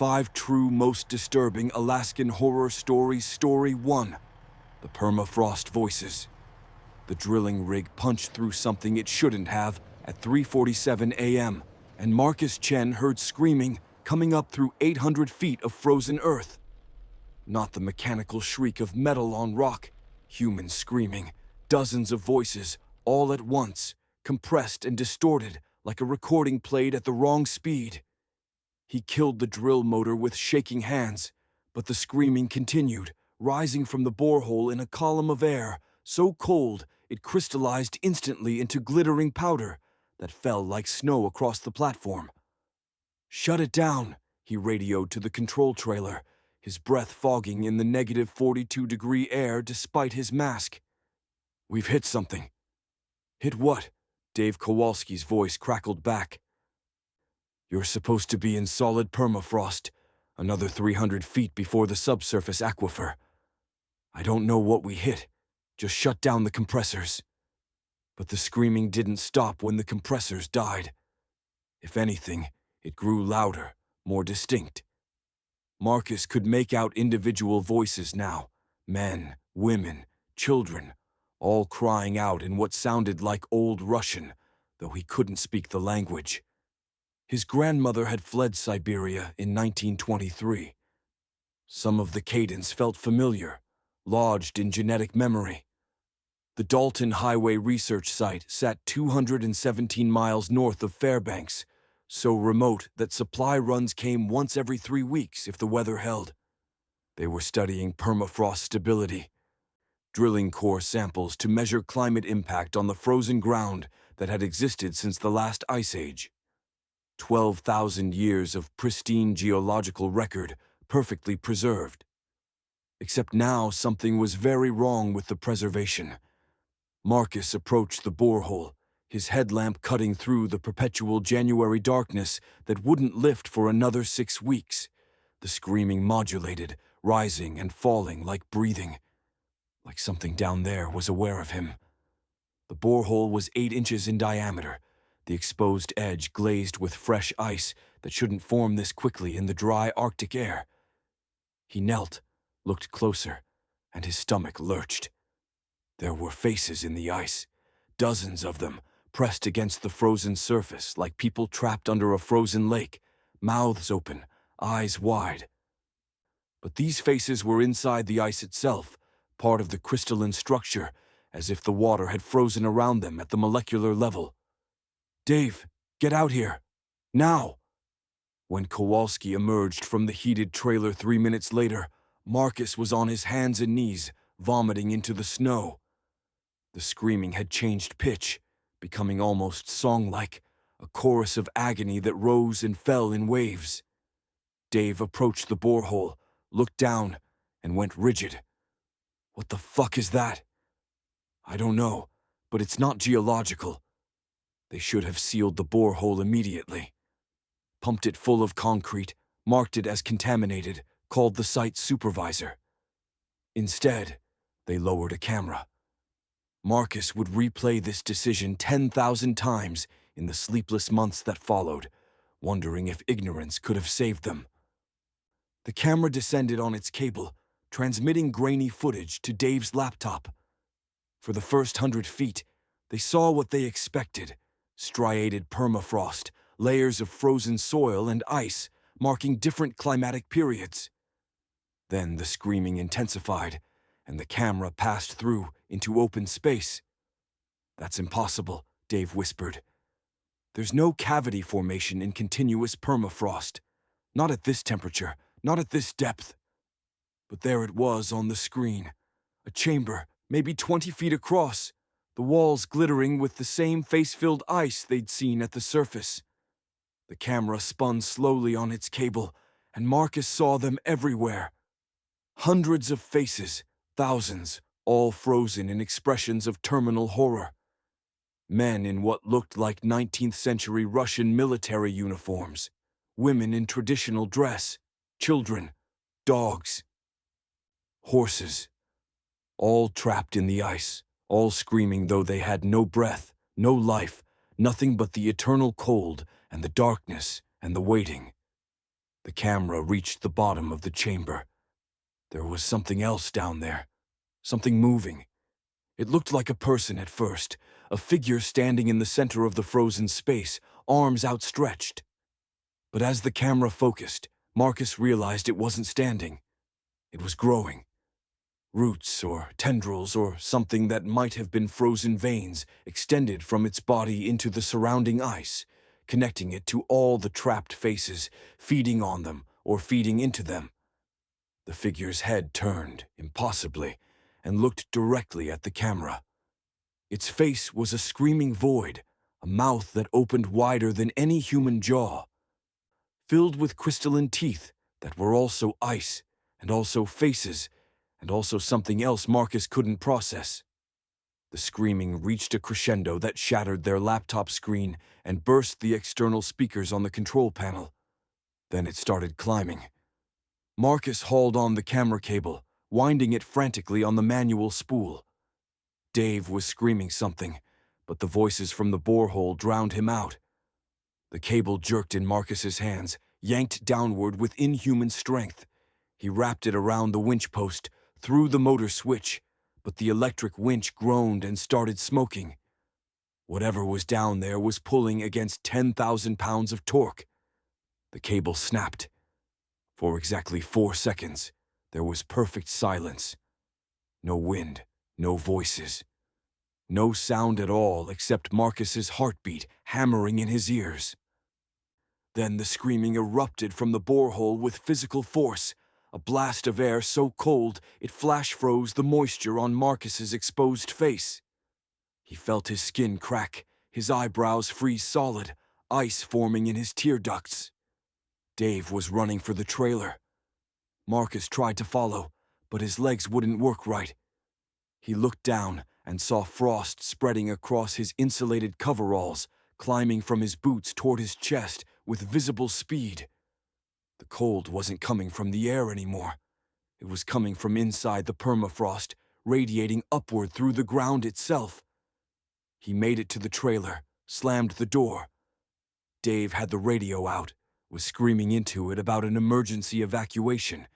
5 true most disturbing Alaskan horror stories. Story 1. The Permafrost Voices. The drilling rig punched through something it shouldn't have at 3:47 a.m., and Marcus Chen heard screaming coming up through 800 feet of frozen earth. Not the mechanical shriek of metal on rock, human screaming, dozens of voices, all at once, compressed and distorted like a recording played at the wrong speed. He killed the drill motor with shaking hands, but the screaming continued, rising from the borehole in a column of air, so cold it crystallized instantly into glittering powder that fell like snow across the platform. "Shut it down," he radioed to the control trailer, his breath fogging in the negative 42-degree air despite his mask. "We've hit something." "Hit what?" Dave Kowalski's voice crackled back. "You're supposed to be in solid permafrost, another 300 feet before the subsurface aquifer. I don't know what we hit. Just shut down the compressors." But the screaming didn't stop when the compressors died. If anything, it grew louder, more distinct. Marcus could make out individual voices now, men, women, children, all crying out in what sounded like Old Russian, though he couldn't speak the language. His grandmother had fled Siberia in 1923. Some of the cadence felt familiar, lodged in genetic memory. The Dalton Highway Research Site sat 217 miles north of Fairbanks, so remote that supply runs came once every 3 weeks if the weather held. They were studying permafrost stability, drilling core samples to measure climate impact on the frozen ground that had existed since the last ice age. 12,000 years of pristine geological record, perfectly preserved. Except now something was very wrong with the preservation. Marcus approached the borehole, his headlamp cutting through the perpetual January darkness that wouldn't lift for another 6 weeks. The screaming modulated, rising and falling like breathing, like something down there was aware of him. The borehole was 8 inches in diameter, the exposed edge glazed with fresh ice that shouldn't form this quickly in the dry Arctic air. He knelt, looked closer, and his stomach lurched. There were faces in the ice, dozens of them, pressed against the frozen surface like people trapped under a frozen lake, mouths open, eyes wide. But these faces were inside the ice itself, part of the crystalline structure, as if the water had frozen around them at the molecular level. "Dave, get out here. Now!" When Kowalski emerged from the heated trailer 3 minutes later, Marcus was on his hands and knees, vomiting into the snow. The screaming had changed pitch, becoming almost song-like, a chorus of agony that rose and fell in waves. Dave approached the borehole, looked down, and went rigid. "What the fuck is that?" "I don't know, but it's not geological. They should have sealed the borehole immediately. Pumped it full of concrete, marked it as contaminated, called the site supervisor. Instead, they lowered a camera. Marcus would replay this decision 10,000 times in the sleepless months that followed, wondering if ignorance could have saved them. The camera descended on its cable, transmitting grainy footage to Dave's laptop. For the first 100 feet, they saw what they expected: striated permafrost, layers of frozen soil and ice, marking different climatic periods. Then the screaming intensified, and the camera passed through into open space. "That's impossible," Dave whispered. "There's no cavity formation in continuous permafrost. Not at this temperature, not at this depth." But there it was on the screen. A chamber, maybe 20 feet across, the walls glittering with the same face-filled ice they'd seen at the surface. The camera spun slowly on its cable, and Marcus saw them everywhere. Hundreds of faces, thousands, all frozen in expressions of terminal horror. Men in what looked like 19th century Russian military uniforms, women in traditional dress, children, dogs, horses, all trapped in the ice, all screaming though they had no breath, no life, nothing but the eternal cold and the darkness and the waiting. The camera reached the bottom of the chamber. There was something else down there, something moving. It looked like a person at first, a figure standing in the center of the frozen space, arms outstretched. But as the camera focused, Marcus realized it wasn't standing. It was growing. Roots or tendrils or something that might have been frozen veins extended from its body into the surrounding ice, connecting it to all the trapped faces, feeding on them or feeding into them. The figure's head turned, impossibly, and looked directly at the camera. Its face was a screaming void, a mouth that opened wider than any human jaw, filled with crystalline teeth that were also ice, and also faces, and also something else Marcus couldn't process. The screaming reached a crescendo that shattered their laptop screen and burst the external speakers on the control panel. Then it started climbing. Marcus hauled on the camera cable, winding it frantically on the manual spool. Dave was screaming something, but the voices from the borehole drowned him out. The cable jerked in Marcus's hands, yanked downward with inhuman strength. He wrapped it around the winch post, threw the motor switch, but the electric winch groaned and started smoking. Whatever was down there was pulling against 10,000 pounds of torque. The cable snapped. For exactly 4 seconds, there was perfect silence. No wind, no voices. No sound at all except Marcus's heartbeat hammering in his ears. Then the screaming erupted from the borehole with physical force, a blast of air so cold it flash froze the moisture on Marcus's exposed face. He felt his skin crack, his eyebrows freeze solid, ice forming in his tear ducts. Dave was running for the trailer. Marcus tried to follow, but his legs wouldn't work right. He looked down and saw frost spreading across his insulated coveralls, climbing from his boots toward his chest with visible speed. The cold wasn't coming from the air anymore. It was coming from inside the permafrost, radiating upward through the ground itself. He made it to the trailer, slammed the door. Dave had the radio out, was screaming into it about an emergency evacuation,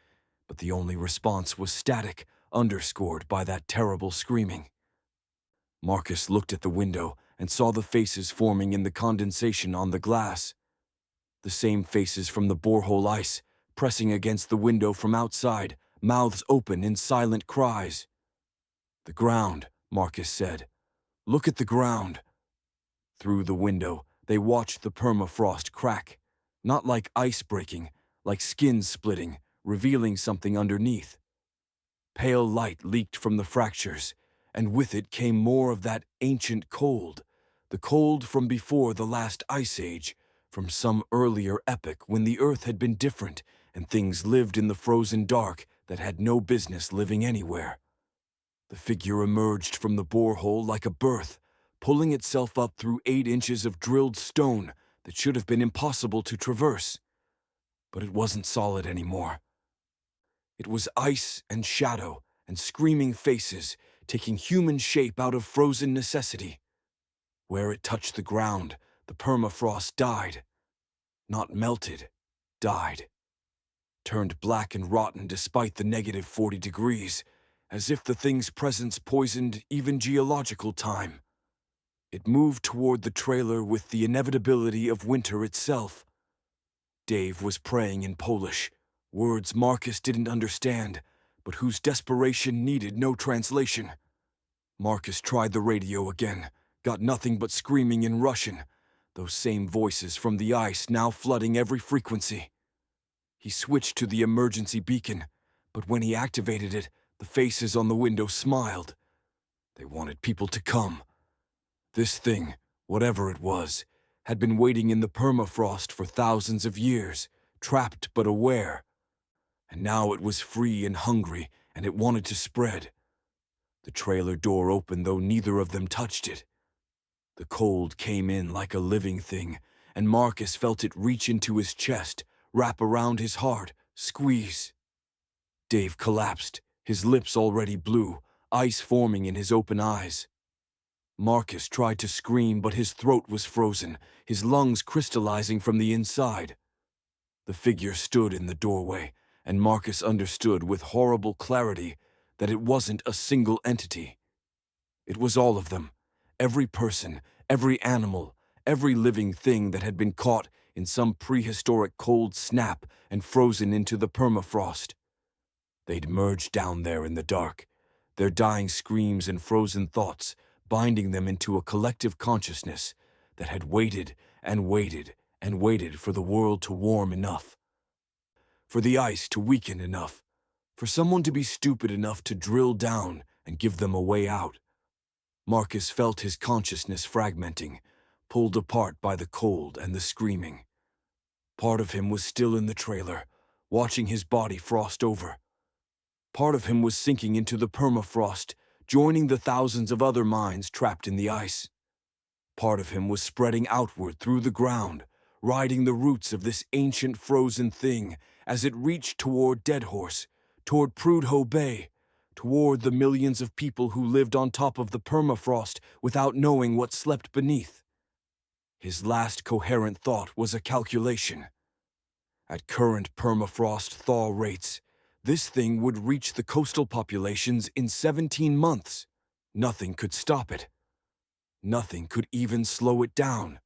but the only response was static, underscored by that terrible screaming. Marcus looked at the window and saw the faces forming in the condensation on the glass. The same faces from the borehole ice, pressing against the window from outside, mouths open in silent cries. "The ground," Marcus said. "Look at the ground." Through the window, they watched the permafrost crack, not like ice breaking, like skin splitting, revealing something underneath. Pale light leaked from the fractures, and with it came more of that ancient cold, the cold from before the last ice age, from some earlier epoch when the earth had been different and things lived in the frozen dark that had no business living anywhere. The figure emerged from the borehole like a birth, pulling itself up through 8 inches of drilled stone that should have been impossible to traverse. But it wasn't solid anymore. It was ice and shadow and screaming faces, taking human shape out of frozen necessity. Where it touched the ground, the permafrost died. Not melted, died. Turned black and rotten despite the negative 40 degrees, as if the thing's presence poisoned even geological time. It moved toward the trailer with the inevitability of winter itself. Dave was praying in Polish, words Marcus didn't understand, but whose desperation needed no translation. Marcus tried the radio again, got nothing but screaming in Russian, those same voices from the ice now flooding every frequency. He switched to the emergency beacon, but when he activated it, the faces on the window smiled. They wanted people to come. This thing, whatever it was, had been waiting in the permafrost for thousands of years, trapped but aware. And now it was free and hungry, and it wanted to spread. The trailer door opened, though neither of them touched it. The cold came in like a living thing, and Marcus felt it reach into his chest, wrap around his heart, squeeze. Dave collapsed, his lips already blue, ice forming in his open eyes. Marcus tried to scream, but his throat was frozen, his lungs crystallizing from the inside. The figure stood in the doorway, and Marcus understood with horrible clarity that it wasn't a single entity. It was all of them, every person, every animal, every living thing that had been caught in some prehistoric cold snap and frozen into the permafrost. They'd merged down there in the dark, their dying screams and frozen thoughts binding them into a collective consciousness that had waited and waited and waited for the world to warm enough, for the ice to weaken enough, for someone to be stupid enough to drill down and give them a way out. Marcus felt his consciousness fragmenting, pulled apart by the cold and the screaming. Part of him was still in the trailer, watching his body frost over. Part of him was sinking into the permafrost, joining the thousands of other minds trapped in the ice. Part of him was spreading outward through the ground, riding the roots of this ancient frozen thing as it reached toward Deadhorse, toward Prudhoe Bay, toward the millions of people who lived on top of the permafrost without knowing what slept beneath. His last coherent thought was a calculation. At current permafrost thaw rates, this thing would reach the coastal populations in 17 months. Nothing could stop it. Nothing could even slow it down.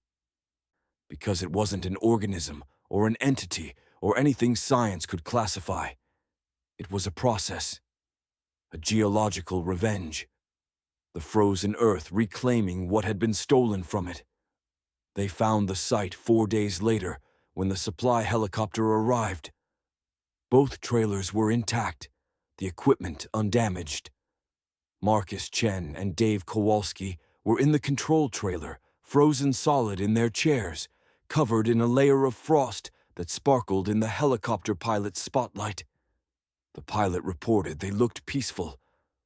Because it wasn't an organism or an entity or anything science could classify. It was a process. A geological revenge. The frozen earth reclaiming what had been stolen from it. They found the site 4 days later when the supply helicopter arrived. Both trailers were intact, the equipment undamaged. Marcus Chen and Dave Kowalski were in the control trailer, frozen solid in their chairs, covered in a layer of frost that sparkled in the helicopter pilot's spotlight. The pilot reported they looked peaceful,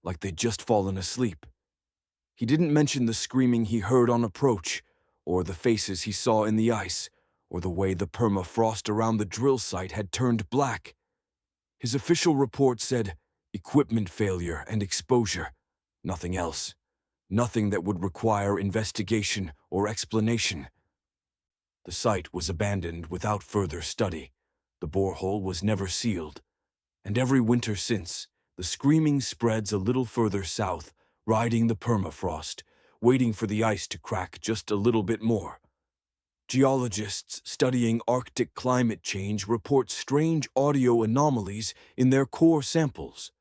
like they'd just fallen asleep. He didn't mention the screaming he heard on approach, or the faces he saw in the ice, or the way the permafrost around the drill site had turned black. His official report said equipment failure and exposure, nothing else. Nothing that would require investigation or explanation. The site was abandoned without further study. The borehole was never sealed. And every winter since, the screaming spreads a little further south, riding the permafrost, waiting for the ice to crack just a little bit more. Geologists studying Arctic climate change report strange audio anomalies in their core samples.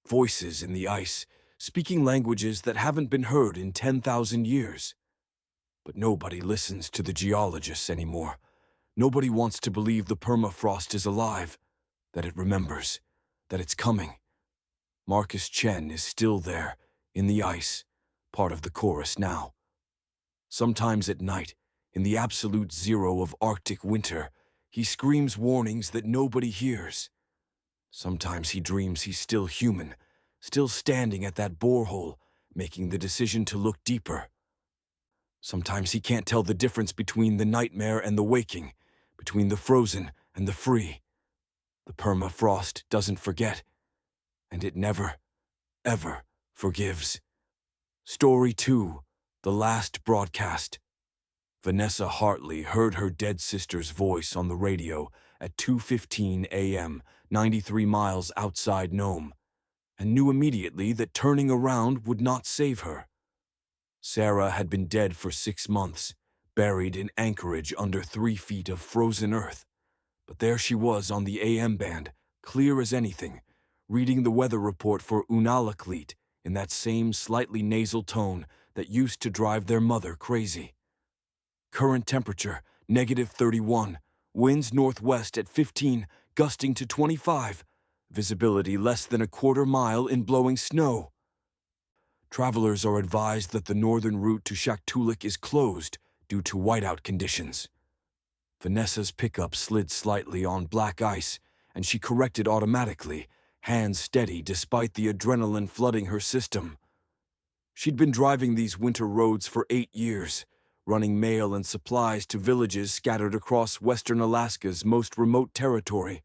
Voices in the ice, speaking languages that haven't been heard in 10,000 years. But nobody listens to the geologists anymore. Nobody wants to believe the permafrost is alive, that it remembers, that it's coming. Marcus Chen is still there, in the ice, part of the chorus now. Sometimes at night, in the absolute zero of Arctic winter, he screams warnings that nobody hears. Sometimes he dreams he's still human, still standing at that borehole, making the decision to look deeper. Sometimes he can't tell the difference between the nightmare and the waking, between the frozen and the free. The permafrost doesn't forget, and it never, ever forgives. Story 2, The Last Broadcast. Vanessa Hartley heard her dead sister's voice on the radio at 2:15 a.m., 93 miles outside Nome, and knew immediately that turning around would not save her. Sarah had been dead for 6 months, buried in Anchorage under 3 feet of frozen earth. But there she was on the AM band, clear as anything, reading the weather report for Unalakleet in that same slightly nasal tone that used to drive their mother crazy. Current temperature, -31, winds northwest at 15, gusting to 25, visibility less than a quarter mile in blowing snow. Travelers are advised that the northern route to Shaktoolik is closed due to whiteout conditions. Vanessa's pickup slid slightly on black ice, and she corrected automatically, hands steady despite the adrenaline flooding her system. She'd been driving these winter roads for 8 years, running mail and supplies to villages scattered across western Alaska's most remote territory.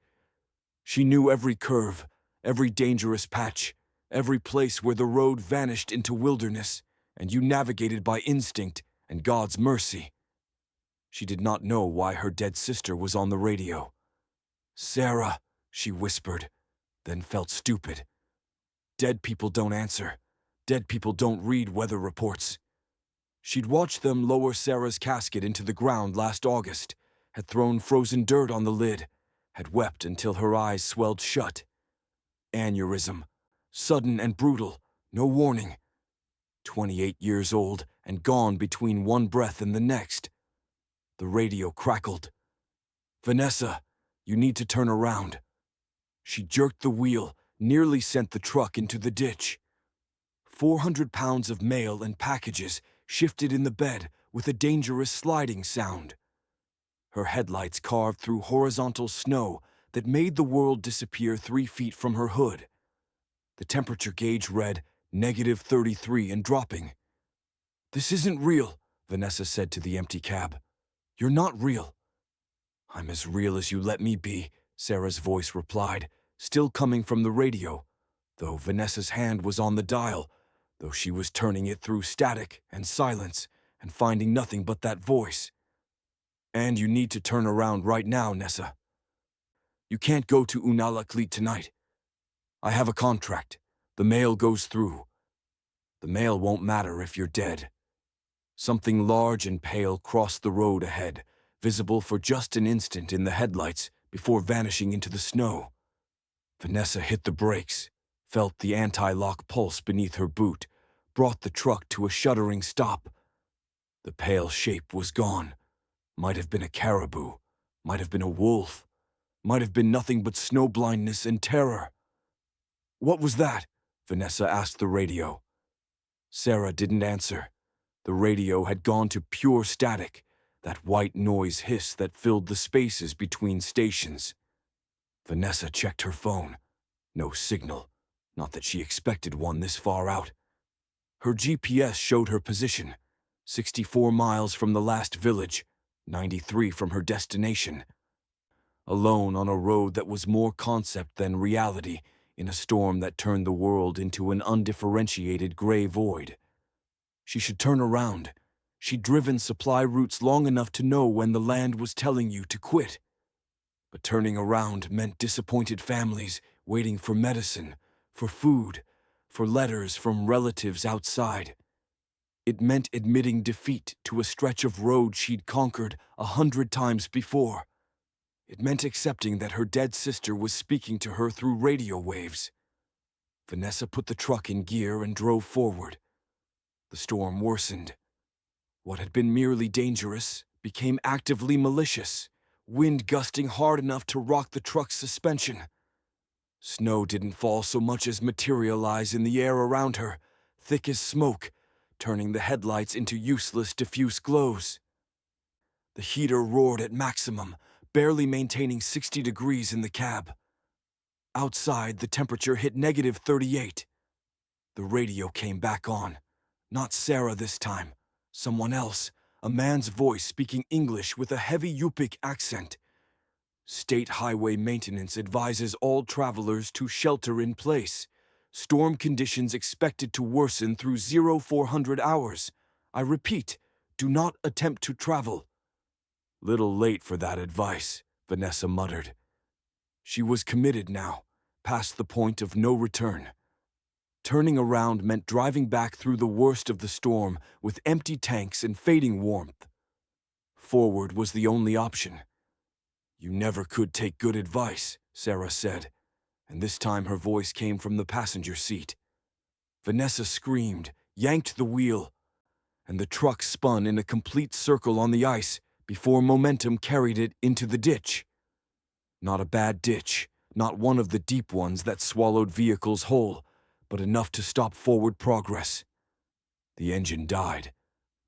She knew every curve, every dangerous patch, every place where the road vanished into wilderness, and you navigated by instinct and God's mercy. She did not know why her dead sister was on the radio. "Sarah," she whispered, then felt stupid. Dead people don't answer. Dead people don't read weather reports. She'd watched them lower Sarah's casket into the ground last August, had thrown frozen dirt on the lid, had wept until her eyes swelled shut. Aneurysm. Sudden and brutal. No warning. 28 years old and gone between one breath and the next. The radio crackled. "Vanessa, you need to turn around." She jerked the wheel, nearly sent the truck into the ditch. 400 pounds of mail and packages shifted in the bed with a dangerous sliding sound. Her headlights carved through horizontal snow that made the world disappear 3 feet from her hood. The temperature gauge read -33 and dropping. "This isn't real," Vanessa said to the empty cab. "You're not real." "I'm as real as you let me be," Sarah's voice replied, still coming from the radio, though Vanessa's hand was on the dial, though she was turning it through static and silence and finding nothing but that voice. "And you need to turn around right now, Nessa. You can't go to Unalakleet tonight. I have a contract. The mail goes through. The mail won't matter if you're dead." Something large and pale crossed the road ahead, visible for just an instant in the headlights before vanishing into the snow. Vanessa hit the brakes, felt the anti-lock pulse beneath her boot, brought the truck to a shuddering stop. The pale shape was gone. Might have been a caribou, might have been a wolf, might have been nothing but snow blindness and terror. "What was that?" Vanessa asked the radio. Sarah didn't answer. The radio had gone to pure static, that white noise hiss that filled the spaces between stations. Vanessa checked her phone. No signal. Not that she expected one this far out. Her GPS showed her position, 64 miles from the last village, 93 from her destination. Alone on a road that was more concept than reality, in a storm that turned the world into an undifferentiated gray void. She should turn around. She'd driven supply routes long enough to know when the land was telling you to quit. But turning around meant disappointed families waiting for medicine, for food, for letters from relatives outside. It meant admitting defeat to a stretch of road she'd conquered 100 times before. It meant accepting that her dead sister was speaking to her through radio waves. Vanessa put the truck in gear and drove forward. The storm worsened. What had been merely dangerous became actively malicious, wind gusting hard enough to rock the truck's suspension. Snow didn't fall so much as materialize in the air around her, thick as smoke, turning the headlights into useless diffuse glows. The heater roared at maximum, barely maintaining 60 degrees in the cab. Outside, the temperature hit -38. The radio came back on. Not Sarah this time. Someone else. A man's voice speaking English with a heavy Yupik accent. "State Highway Maintenance advises all travelers to shelter in place. Storm conditions expected to worsen through 0400 hours. I repeat, do not attempt to travel." "Little late for that advice," Vanessa muttered. She was committed now, past the point of no return. Turning around meant driving back through the worst of the storm with empty tanks and fading warmth. Forward was the only option. "You never could take good advice," Sarah said, and this time her voice came from the passenger seat. Vanessa screamed, yanked the wheel, and the truck spun in a complete circle on the ice before momentum carried it into the ditch. Not a bad ditch, not one of the deep ones that swallowed vehicles whole, but enough to stop forward progress. The engine died,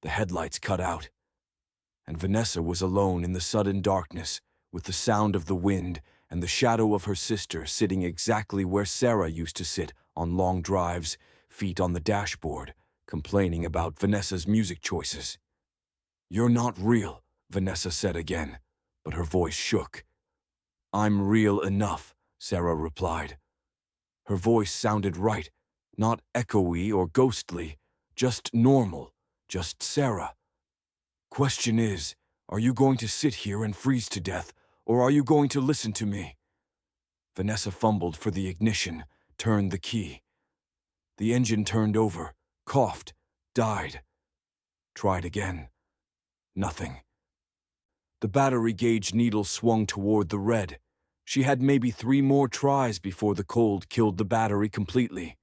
the headlights cut out, and Vanessa was alone in the sudden darkness with the sound of the wind and the shadow of her sister sitting exactly where Sarah used to sit on long drives, feet on the dashboard, complaining about Vanessa's music choices. "You're not real," Vanessa said again, but her voice shook. "I'm real enough," Sarah replied. Her voice sounded right, not echoey or ghostly, just normal, just Sarah. "Question is, are you going to sit here and freeze to death, or are you going to listen to me?" Vanessa fumbled for the ignition, turned the key. The engine turned over, coughed, died. Tried again. Nothing. The battery gauge needle swung toward the red. She had maybe 3 more tries before the cold killed the battery completely.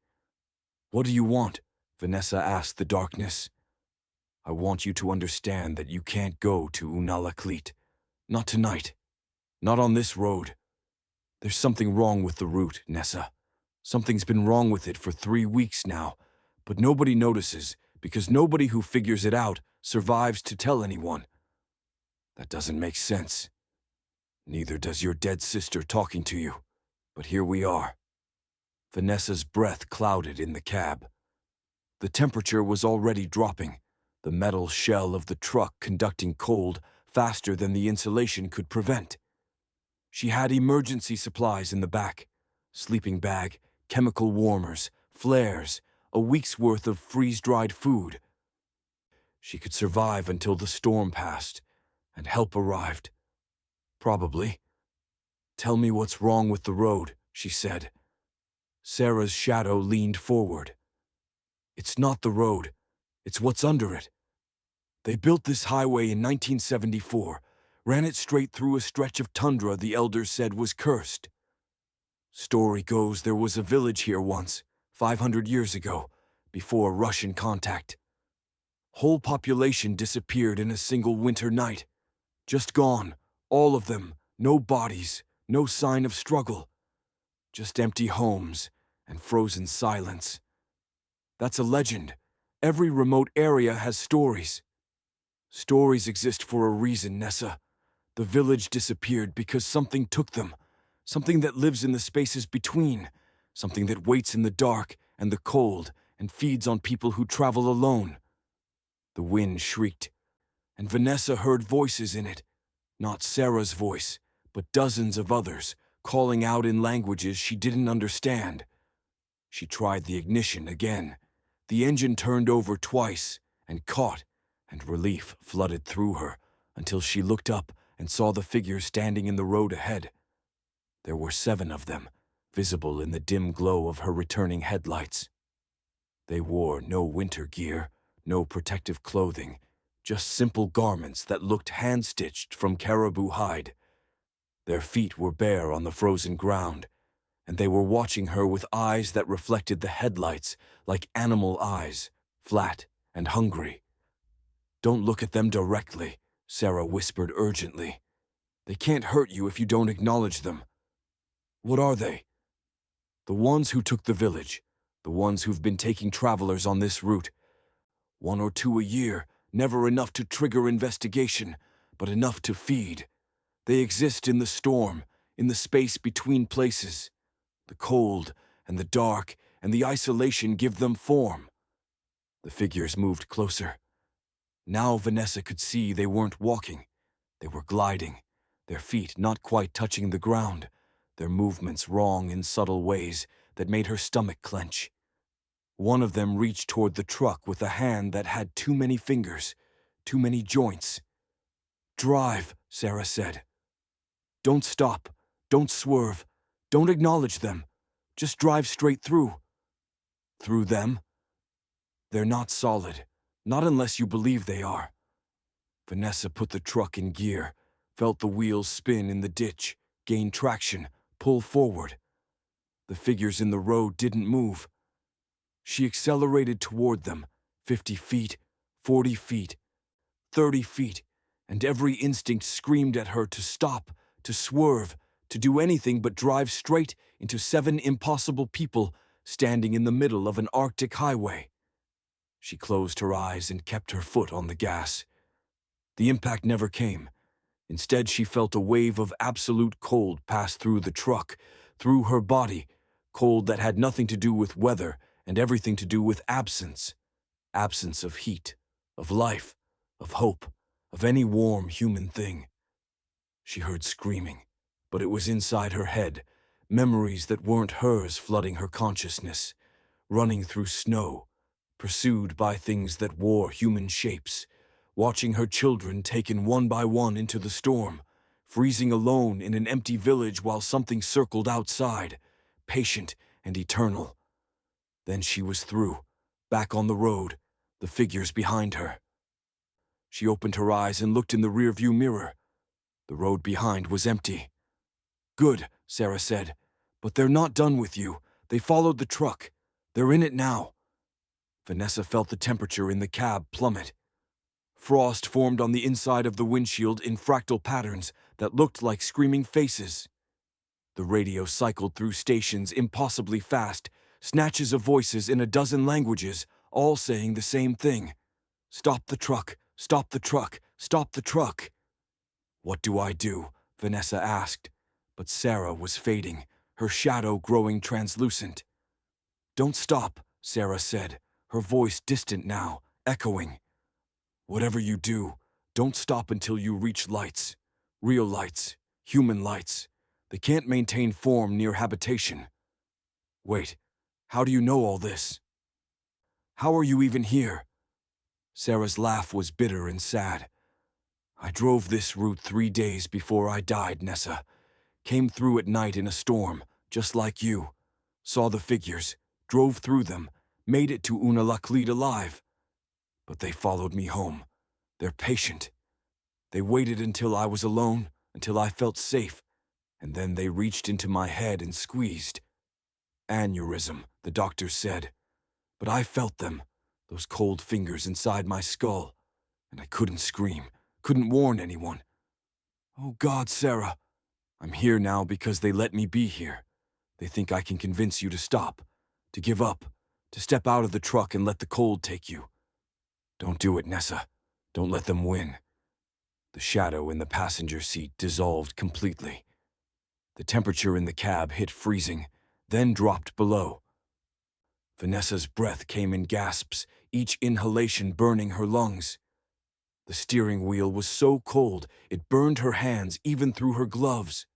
"What do you want?" Vanessa asked the darkness. "I want you to understand that you can't go to Unalakleet. Not tonight. Not on this road. There's something wrong with the route, Nessa. Something's been wrong with it for 3 weeks now, but nobody notices because nobody who figures it out survives to tell anyone. That doesn't make sense. Neither does your dead sister talking to you. But here we are." Vanessa's breath clouded in the cab. The temperature was already dropping, the metal shell of the truck conducting cold faster than the insulation could prevent. She had emergency supplies in the back: sleeping bag, chemical warmers, flares, a week's worth of freeze-dried food. She could survive until the storm passed and help arrived. Probably. "Tell me what's wrong with the road," she said. Sarah's shadow leaned forward. "It's not the road. It's what's under it. They built this highway in 1974, ran it straight through a stretch of tundra the elders said was cursed. Story goes there was a village here once, 500 years ago, before Russian contact. Whole population disappeared in a single winter night. Just gone, all of them, no bodies, no sign of struggle. Just empty homes and frozen silence. That's a legend. Every remote area has stories. Stories exist for a reason, Nessa. The village disappeared because something took them. Something that lives in the spaces between. Something that waits in the dark and the cold and feeds on people who travel alone." The wind shrieked, and Vanessa heard voices in it. Not Sarah's voice, but dozens of others, calling out in languages she didn't understand. She tried the ignition again. The engine turned over twice and caught, and relief flooded through her until she looked up and saw the figures standing in the road ahead. There were 7 of them, visible in the dim glow of her returning headlights. They wore no winter gear, no protective clothing, just simple garments that looked hand-stitched from caribou hide. Their feet were bare on the frozen ground, and they were watching her with eyes that reflected the headlights like animal eyes, flat and hungry. "Don't look at them directly," Sarah whispered urgently. "They can't hurt you if you don't acknowledge them." "What are they?" "The ones who took the village, the ones who've been taking travelers on this route. 1 or 2 a year, never enough to trigger investigation, but enough to feed. They exist in the storm, in the space between places. The cold and the dark and the isolation give them form." The figures moved closer. Now Vanessa could see they weren't walking. They were gliding, their feet not quite touching the ground, their movements wrong in subtle ways that made her stomach clench. One of them reached toward the truck with a hand that had too many fingers, too many joints. "Drive," Sarah said. "Don't stop, don't swerve, don't acknowledge them. Just drive straight through." "Through them?" "They're not solid, not unless you believe they are." Vanessa put the truck in gear, felt the wheels spin in the ditch, gain traction, pull forward. The figures in the road didn't move. She accelerated toward them, 50 feet, 40 feet, 30 feet, and every instinct screamed at her to stop, to swerve, to do anything but drive straight into 7 impossible people standing in the middle of an Arctic highway. She closed her eyes and kept her foot on the gas. The impact never came. Instead, she felt a wave of absolute cold pass through the truck, through her body, cold that had nothing to do with weather and everything to do with absence. Absence of heat, of life, of hope, of any warm human thing. She heard screaming, but it was inside her head, memories that weren't hers flooding her consciousness, running through snow, pursued by things that wore human shapes, watching her children taken one by one into the storm, freezing alone in an empty village while something circled outside, patient and eternal. Then she was through, back on the road, the figures behind her. She opened her eyes and looked in the rearview mirror. The road behind was empty. "Good," Sarah said, "but they're not done with you. They followed the truck. They're in it now." Vanessa felt the temperature in the cab plummet. Frost formed on the inside of the windshield in fractal patterns that looked like screaming faces. The radio cycled through stations impossibly fast, snatches of voices in a dozen languages, all saying the same thing. "Stop the truck, stop the truck, stop the truck." "What do I do?" Vanessa asked, but Sarah was fading, her shadow growing translucent. "Don't stop," Sarah said, her voice distant now, echoing. "Whatever you do, don't stop until you reach lights. Real lights, human lights. They can't maintain form near habitation." "Wait, how do you know all this? How are you even here?" Sarah's laugh was bitter and sad. "I drove this route 3 days before I died, Nessa. Came through at night in a storm, just like you. Saw the figures, drove through them, made it to Unalakleet alive. But they followed me home. They're patient. They waited until I was alone, until I felt safe, and then they reached into my head and squeezed. Aneurysm, the doctor said. But I felt them, those cold fingers inside my skull, and I couldn't scream, couldn't warn anyone. Oh God, Sarah, I'm here now because they let me be here. They think I can convince you to stop, to give up, to step out of the truck and let the cold take you. Don't do it, Nessa. Don't let them win." The shadow in the passenger seat dissolved completely. The temperature in the cab hit freezing, then dropped below. Vanessa's breath came in gasps, each inhalation burning her lungs. The steering wheel was so cold it burned her hands even through her gloves.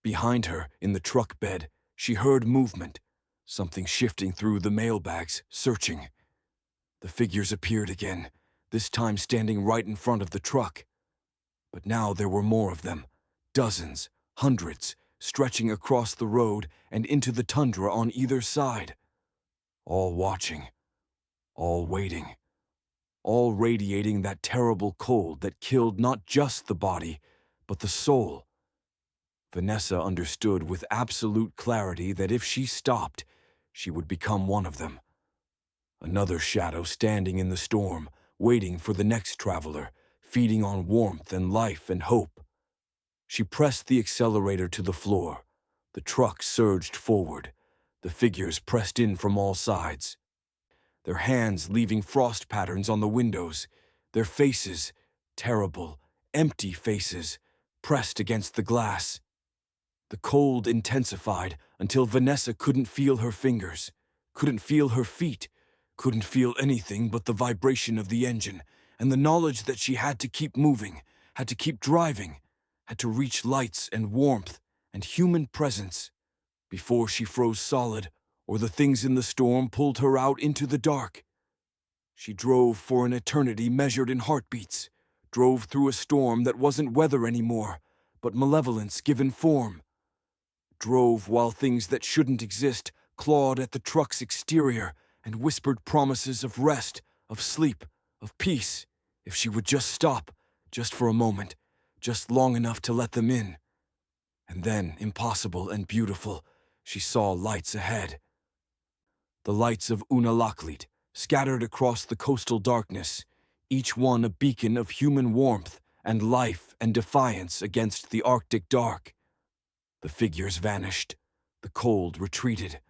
Behind her, in the truck bed, she heard movement, something shifting through the mailbags, searching. The figures appeared again, this time standing right in front of the truck. But now there were more of them, dozens, hundreds, stretching across the road and into the tundra on either side. All watching, all waiting, all radiating that terrible cold that killed not just the body, but the soul. Vanessa understood with absolute clarity that if she stopped, she would become one of them. Another shadow standing in the storm, waiting for the next traveler, feeding on warmth and life and hope. She pressed the accelerator to the floor. The truck surged forward. The figures pressed in from all sides. Their hands leaving frost patterns on the windows. Their faces, terrible, empty faces, pressed against the glass. The cold intensified until Vanessa couldn't feel her fingers, couldn't feel her feet, couldn't feel anything but the vibration of the engine and the knowledge that she had to keep moving, had to keep driving, had to reach lights and warmth and human presence before she froze solid or the things in the storm pulled her out into the dark. She drove for an eternity measured in heartbeats, drove through a storm that wasn't weather anymore, but malevolence given form. Drove while things that shouldn't exist clawed at the truck's exterior and whispered promises of rest, of sleep, of peace, if she would just stop, just for a moment, just long enough to let them in. And then, impossible and beautiful, she saw lights ahead. The lights of Unalakleet, scattered across the coastal darkness, each one a beacon of human warmth and life and defiance against the Arctic dark. The figures vanished. The cold retreated.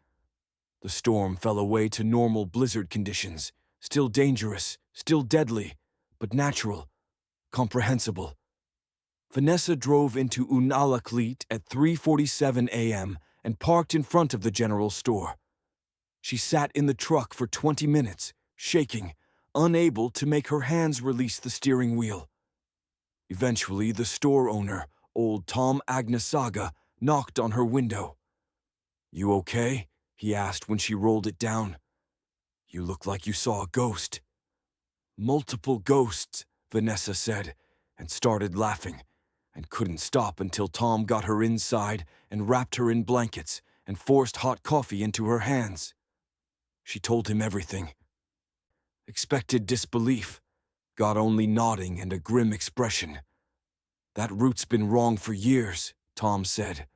The storm fell away to normal blizzard conditions, still dangerous, still deadly, but natural, comprehensible. Vanessa drove into Unalakleet at 3:47 a.m. and parked in front of the general store. She sat in the truck for 20 minutes, shaking, unable to make her hands release the steering wheel. Eventually, the store owner, old Tom Agnesaga, knocked on her window. "You okay?" he asked when she rolled it down. "You look like you saw a ghost." "Multiple ghosts," Vanessa said, and started laughing, and couldn't stop until Tom got her inside and wrapped her in blankets and forced hot coffee into her hands. She told him everything. Expected disbelief, got only nodding and a grim expression. That route's been wrong for years, Tom said.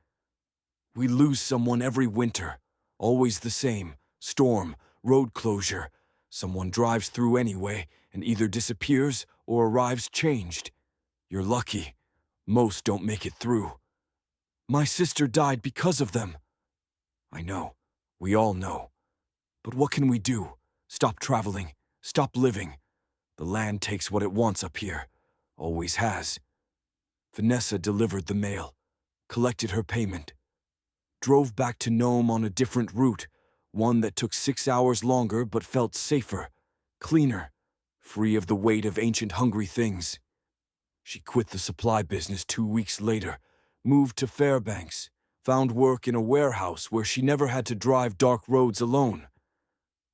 We lose someone every winter, always the same, storm, road closure. Someone drives through anyway and either disappears or arrives changed. You're lucky. Most don't make it through. My sister died because of them. I know. We all know. But what can we do? Stop traveling. Stop living. The land takes what it wants up here. Always has. Vanessa delivered the mail, collected her payment, drove back to Nome on a different route, one that took 6 hours longer but felt safer, cleaner, free of the weight of ancient hungry things. She quit the supply business 2 weeks later, moved to Fairbanks, found work in a warehouse where she never had to drive dark roads alone.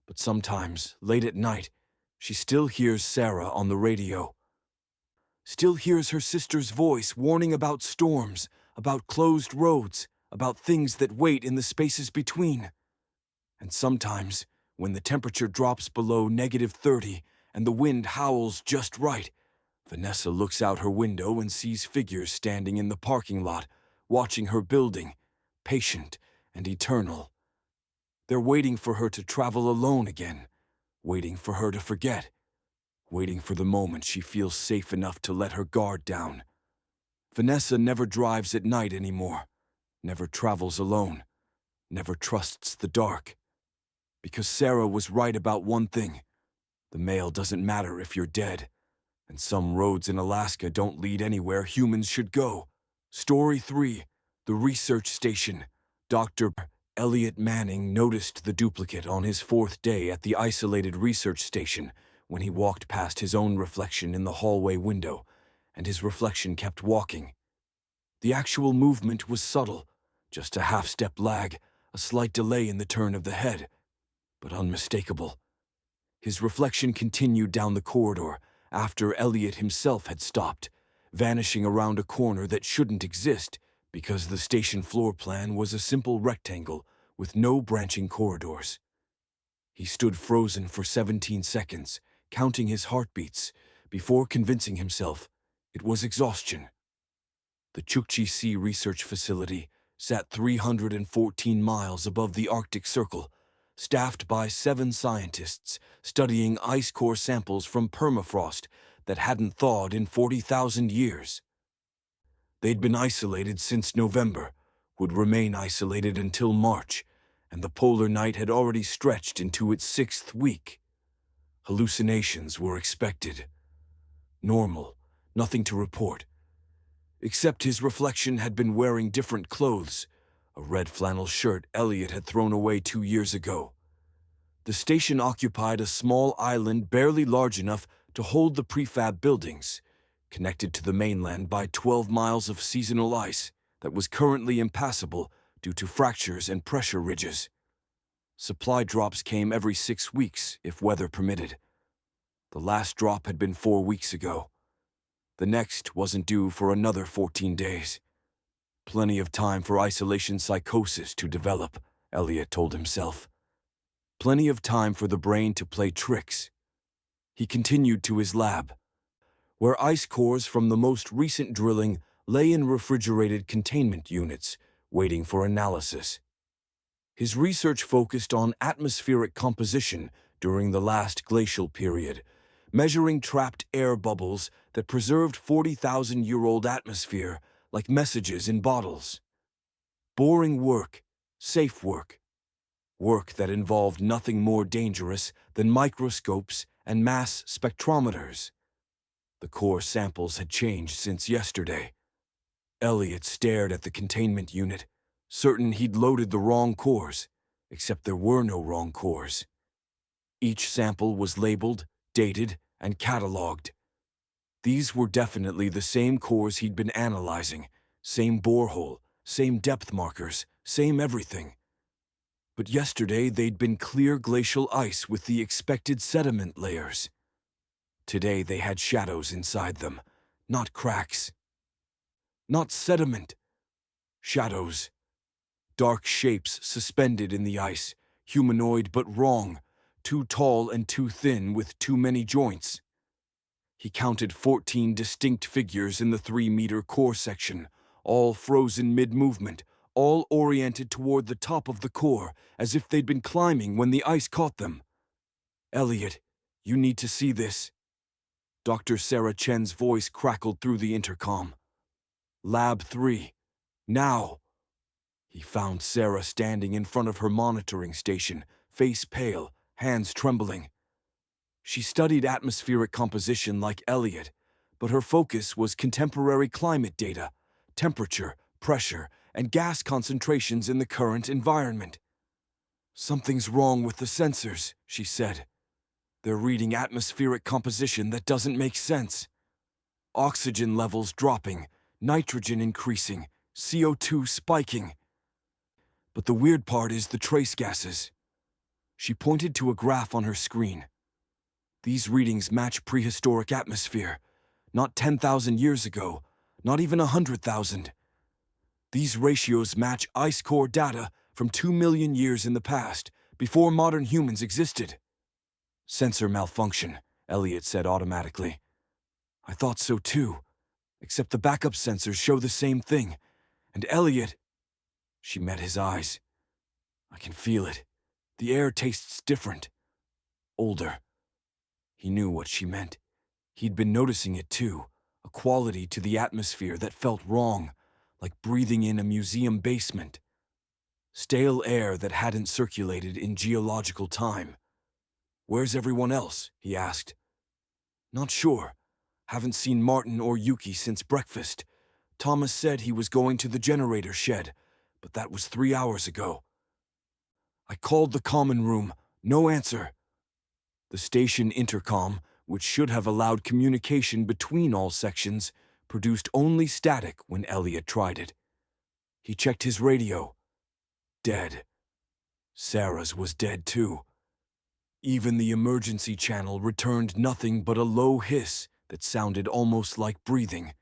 But sometimes, late at night, she still hears Sarah on the radio. Still hears her sister's voice warning about storms, about closed roads, about things that wait in the spaces between. And sometimes, when the temperature drops below -30 and the wind howls just right, Vanessa looks out her window and sees figures standing in the parking lot, watching her building, patient and eternal. They're waiting for her to travel alone again, waiting for her to forget, waiting for the moment she feels safe enough to let her guard down. Vanessa never drives at night anymore, never travels alone, never trusts the dark. Because Sarah was right about one thing. The mail doesn't matter if you're dead. And some roads in Alaska don't lead anywhere humans should go. Story 3, The Research Station. Dr. Elliot Manning noticed the duplicate on his 4th day at the isolated research station when he walked past his own reflection in the hallway window, and his reflection kept walking. The actual movement was subtle, just a half-step lag, a slight delay in the turn of the head, but unmistakable. His reflection continued down the corridor after Elliot himself had stopped, vanishing around a corner that shouldn't exist because the station floor plan was a simple rectangle with no branching corridors. He stood frozen for 17 seconds, counting his heartbeats, before convincing himself it was exhaustion. The Chukchi Sea Research Facility sat 314 miles above the Arctic Circle, staffed by 7 scientists studying ice core samples from permafrost that hadn't thawed in 40,000 years. They'd been isolated since November, would remain isolated until March, and the polar night had already stretched into its 6th week. Hallucinations were expected. Normal, nothing to report. Except his reflection had been wearing different clothes, a red flannel shirt Elliot had thrown away 2 years ago. The station occupied a small island barely large enough to hold the prefab buildings, connected to the mainland by 12 miles of seasonal ice that was currently impassable due to fractures and pressure ridges. Supply drops came every 6 weeks, if weather permitted. The last drop had been 4 weeks ago. The next wasn't due for another 14 days. Plenty of time for isolation psychosis to develop, Elliot told himself. Plenty of time for the brain to play tricks. He continued to his lab, where ice cores from the most recent drilling lay in refrigerated containment units, waiting for analysis. His research focused on atmospheric composition during the last glacial period, measuring trapped air bubbles that preserved 40,000-year-old atmosphere like messages in bottles. Boring work, safe work. Work that involved nothing more dangerous than microscopes and mass spectrometers. The core samples had changed since yesterday. Elliot stared at the containment unit, certain he'd loaded the wrong cores, except there were no wrong cores. Each sample was labeled, dated, and cataloged. These were definitely the same cores he'd been analyzing, same borehole, same depth markers, same everything. But yesterday they'd been clear glacial ice with the expected sediment layers. Today they had shadows inside them, not cracks. Not sediment. Shadows. Dark shapes suspended in the ice, humanoid but wrong, too tall and too thin with too many joints. He counted 14 distinct figures in the 3-meter core section, all frozen mid-movement, all oriented toward the top of the core, as if they'd been climbing when the ice caught them. "Elliot, you need to see this." Dr. Sarah Chen's voice crackled through the intercom. "Lab 3. Now." He found Sarah standing in front of her monitoring station, face pale, hands trembling. She studied atmospheric composition like Elliot, but her focus was contemporary climate data, temperature, pressure, and gas concentrations in the current environment. "Something's wrong with the sensors," she said. "They're reading atmospheric composition that doesn't make sense. Oxygen levels dropping, nitrogen increasing, CO2 spiking. But the weird part is the trace gases." She pointed to a graph on her screen. "These readings match prehistoric atmosphere, not 10,000 years ago, not even 100,000. These ratios match ice core data from 2 million years in the past, before modern humans existed." "Sensor malfunction," Elliot said automatically. "I thought so too, except the backup sensors show the same thing. And Elliot..." She met his eyes. "I can feel it. The air tastes different. Older." He knew what she meant. He'd been noticing it too, a quality to the atmosphere that felt wrong, like breathing in a museum basement. Stale air that hadn't circulated in geological time. "Where's everyone else?" he asked. "Not sure. Haven't seen Martin or Yuki since breakfast. Thomas said he was going to the generator shed, but that was 3 hours ago. I called the common room. No answer." The station intercom, which should have allowed communication between all sections, produced only static when Elliot tried it. He checked his radio. Dead. Sarah's was dead too. Even the emergency channel returned nothing but a low hiss that sounded almost like breathing.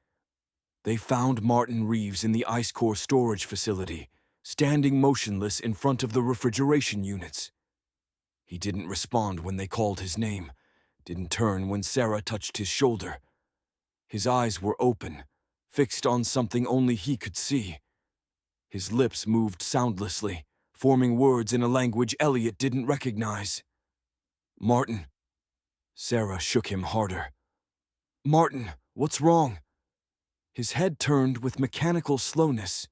They found Martin Reeves in the ice core storage facility, standing motionless in front of the refrigeration units. He didn't respond when they called his name, didn't turn when Sarah touched his shoulder. His eyes were open, fixed on something only he could see. His lips moved soundlessly, forming words in a language Elliot didn't recognize. "Martin." Sarah shook him harder. "Martin, what's wrong?" His head turned with mechanical slowness.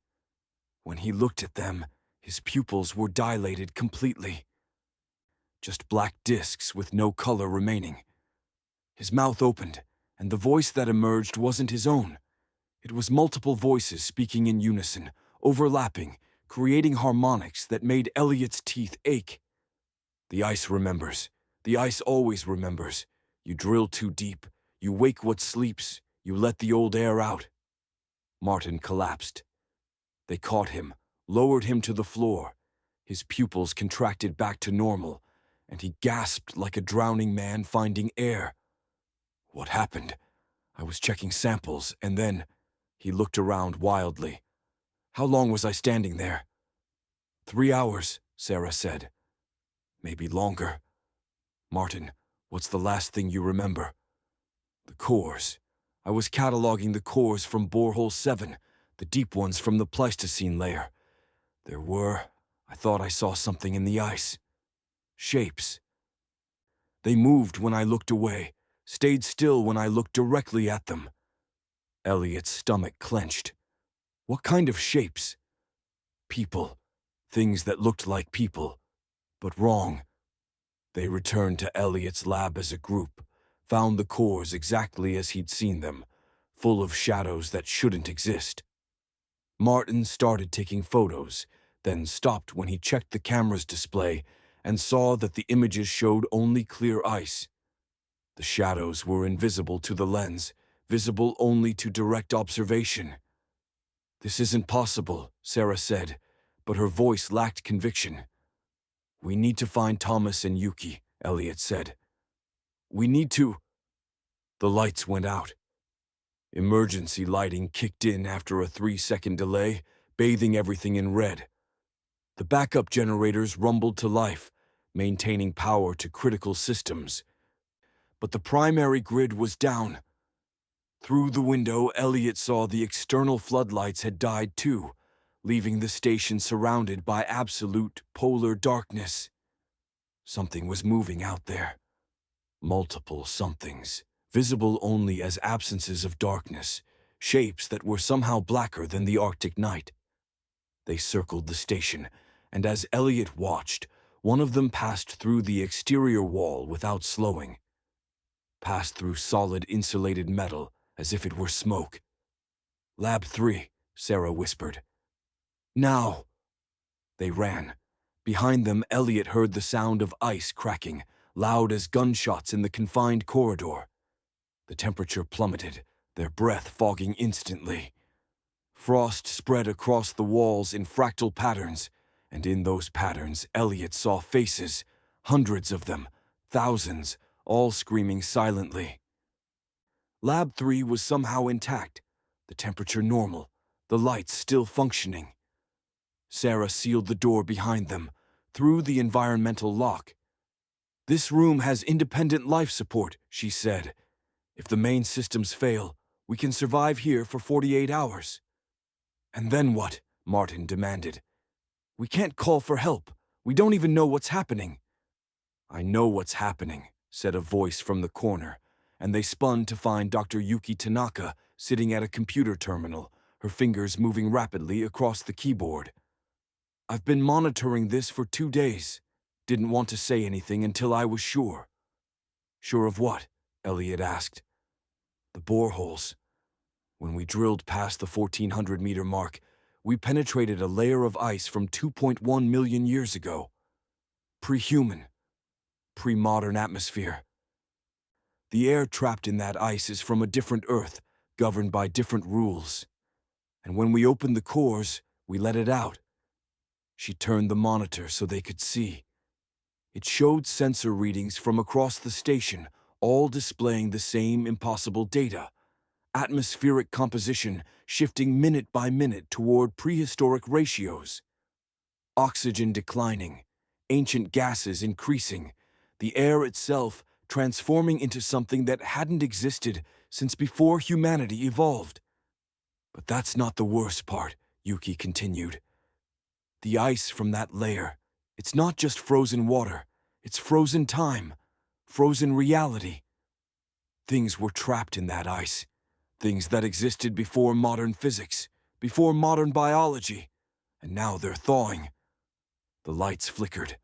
When he looked at them, his pupils were dilated completely. Just black discs with no color remaining. His mouth opened, and the voice that emerged wasn't his own. It was multiple voices speaking in unison, overlapping, creating harmonics that made Elliot's teeth ache. "The ice remembers. The ice always remembers. You drill too deep. You wake what sleeps. You let the old air out." Martin collapsed. They caught him, lowered him to the floor. His pupils contracted back to normal, and he gasped like a drowning man finding air. "What happened?" "I was checking samples, and then..." He looked around wildly. "How long was I standing there?" 3 hours, Sarah said. "Maybe longer." "Martin, what's the last thing you remember?" "The cores. I was cataloging the cores from borehole 7, the deep ones from the Pleistocene layer. I thought I saw something in the ice. Shapes. They moved when I looked away, stayed still when I looked directly at them." Elliot's stomach clenched. "What kind of shapes?" "People. Things that looked like people. But wrong." They returned to Elliot's lab as a group, found the cores exactly as he'd seen them, full of shadows that shouldn't exist. Martin started taking photos, then stopped when he checked the camera's display and saw that the images showed only clear ice. The shadows were invisible to the lens, visible only to direct observation. "This isn't possible," Sarah said, but her voice lacked conviction. "We need to find Thomas and Yuki," Elliot said. "We need to..." The lights went out. Emergency lighting kicked in after a 3-second delay, bathing everything in red. The backup generators rumbled to life, maintaining power to critical systems. But the primary grid was down. Through the window, Elliot saw the external floodlights had died too, leaving the station surrounded by absolute polar darkness. Something was moving out there. Multiple somethings, visible only as absences of darkness, shapes that were somehow blacker than the Arctic night. They circled the station, and as Elliot watched, one of them passed through the exterior wall without slowing. Passed through solid insulated metal as if it were smoke. "Lab 3, Sarah whispered. "Now!" They ran. Behind them, Elliot heard the sound of ice cracking, loud as gunshots in the confined corridor. The temperature plummeted, their breath fogging instantly. Frost spread across the walls in fractal patterns, and in those patterns, Elliot saw faces, hundreds of them, thousands, all screaming silently. Lab 3 was somehow intact, the temperature normal, the lights still functioning. Sarah sealed the door behind them, through the environmental lock. "This room has independent life support," she said. "If the main systems fail, we can survive here for 48 hours. "And then what?" Martin demanded. "We can't call for help. We don't even know what's happening." "I know what's happening," said a voice from the corner, and they spun to find Dr. Yuki Tanaka sitting at a computer terminal, her fingers moving rapidly across the keyboard. "I've been monitoring this for 2 days. Didn't want to say anything until I was sure." "Sure of what?" Elliot asked. "The boreholes. When we drilled past the 1,400-meter mark, we penetrated a layer of ice from 2.1 million years ago. Pre-human. Pre-modern atmosphere. The air trapped in that ice is from a different Earth, governed by different rules. And when we opened the cores, we let it out." She turned the monitor so they could see. It showed sensor readings from across the station, all displaying the same impossible data. Atmospheric composition shifting minute by minute toward prehistoric ratios. Oxygen declining, ancient gases increasing, the air itself transforming into something that hadn't existed since before humanity evolved. "But that's not the worst part," Yuki continued. "The ice from that layer, it's not just frozen water, it's frozen time, frozen reality. Things were trapped in that ice. Things that existed before modern physics, before modern biology, and now they're thawing." The lights flickered.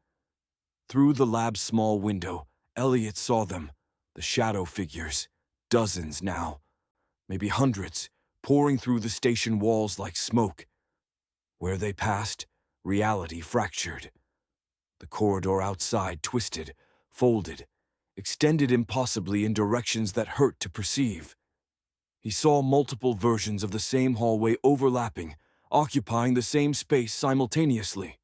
Through the lab's small window, Elliot saw them, the shadow figures, dozens now, maybe hundreds, pouring through the station walls like smoke. Where they passed, reality fractured. The corridor outside twisted, folded, extended impossibly in directions that hurt to perceive. He saw multiple versions of the same hallway overlapping, occupying the same space simultaneously.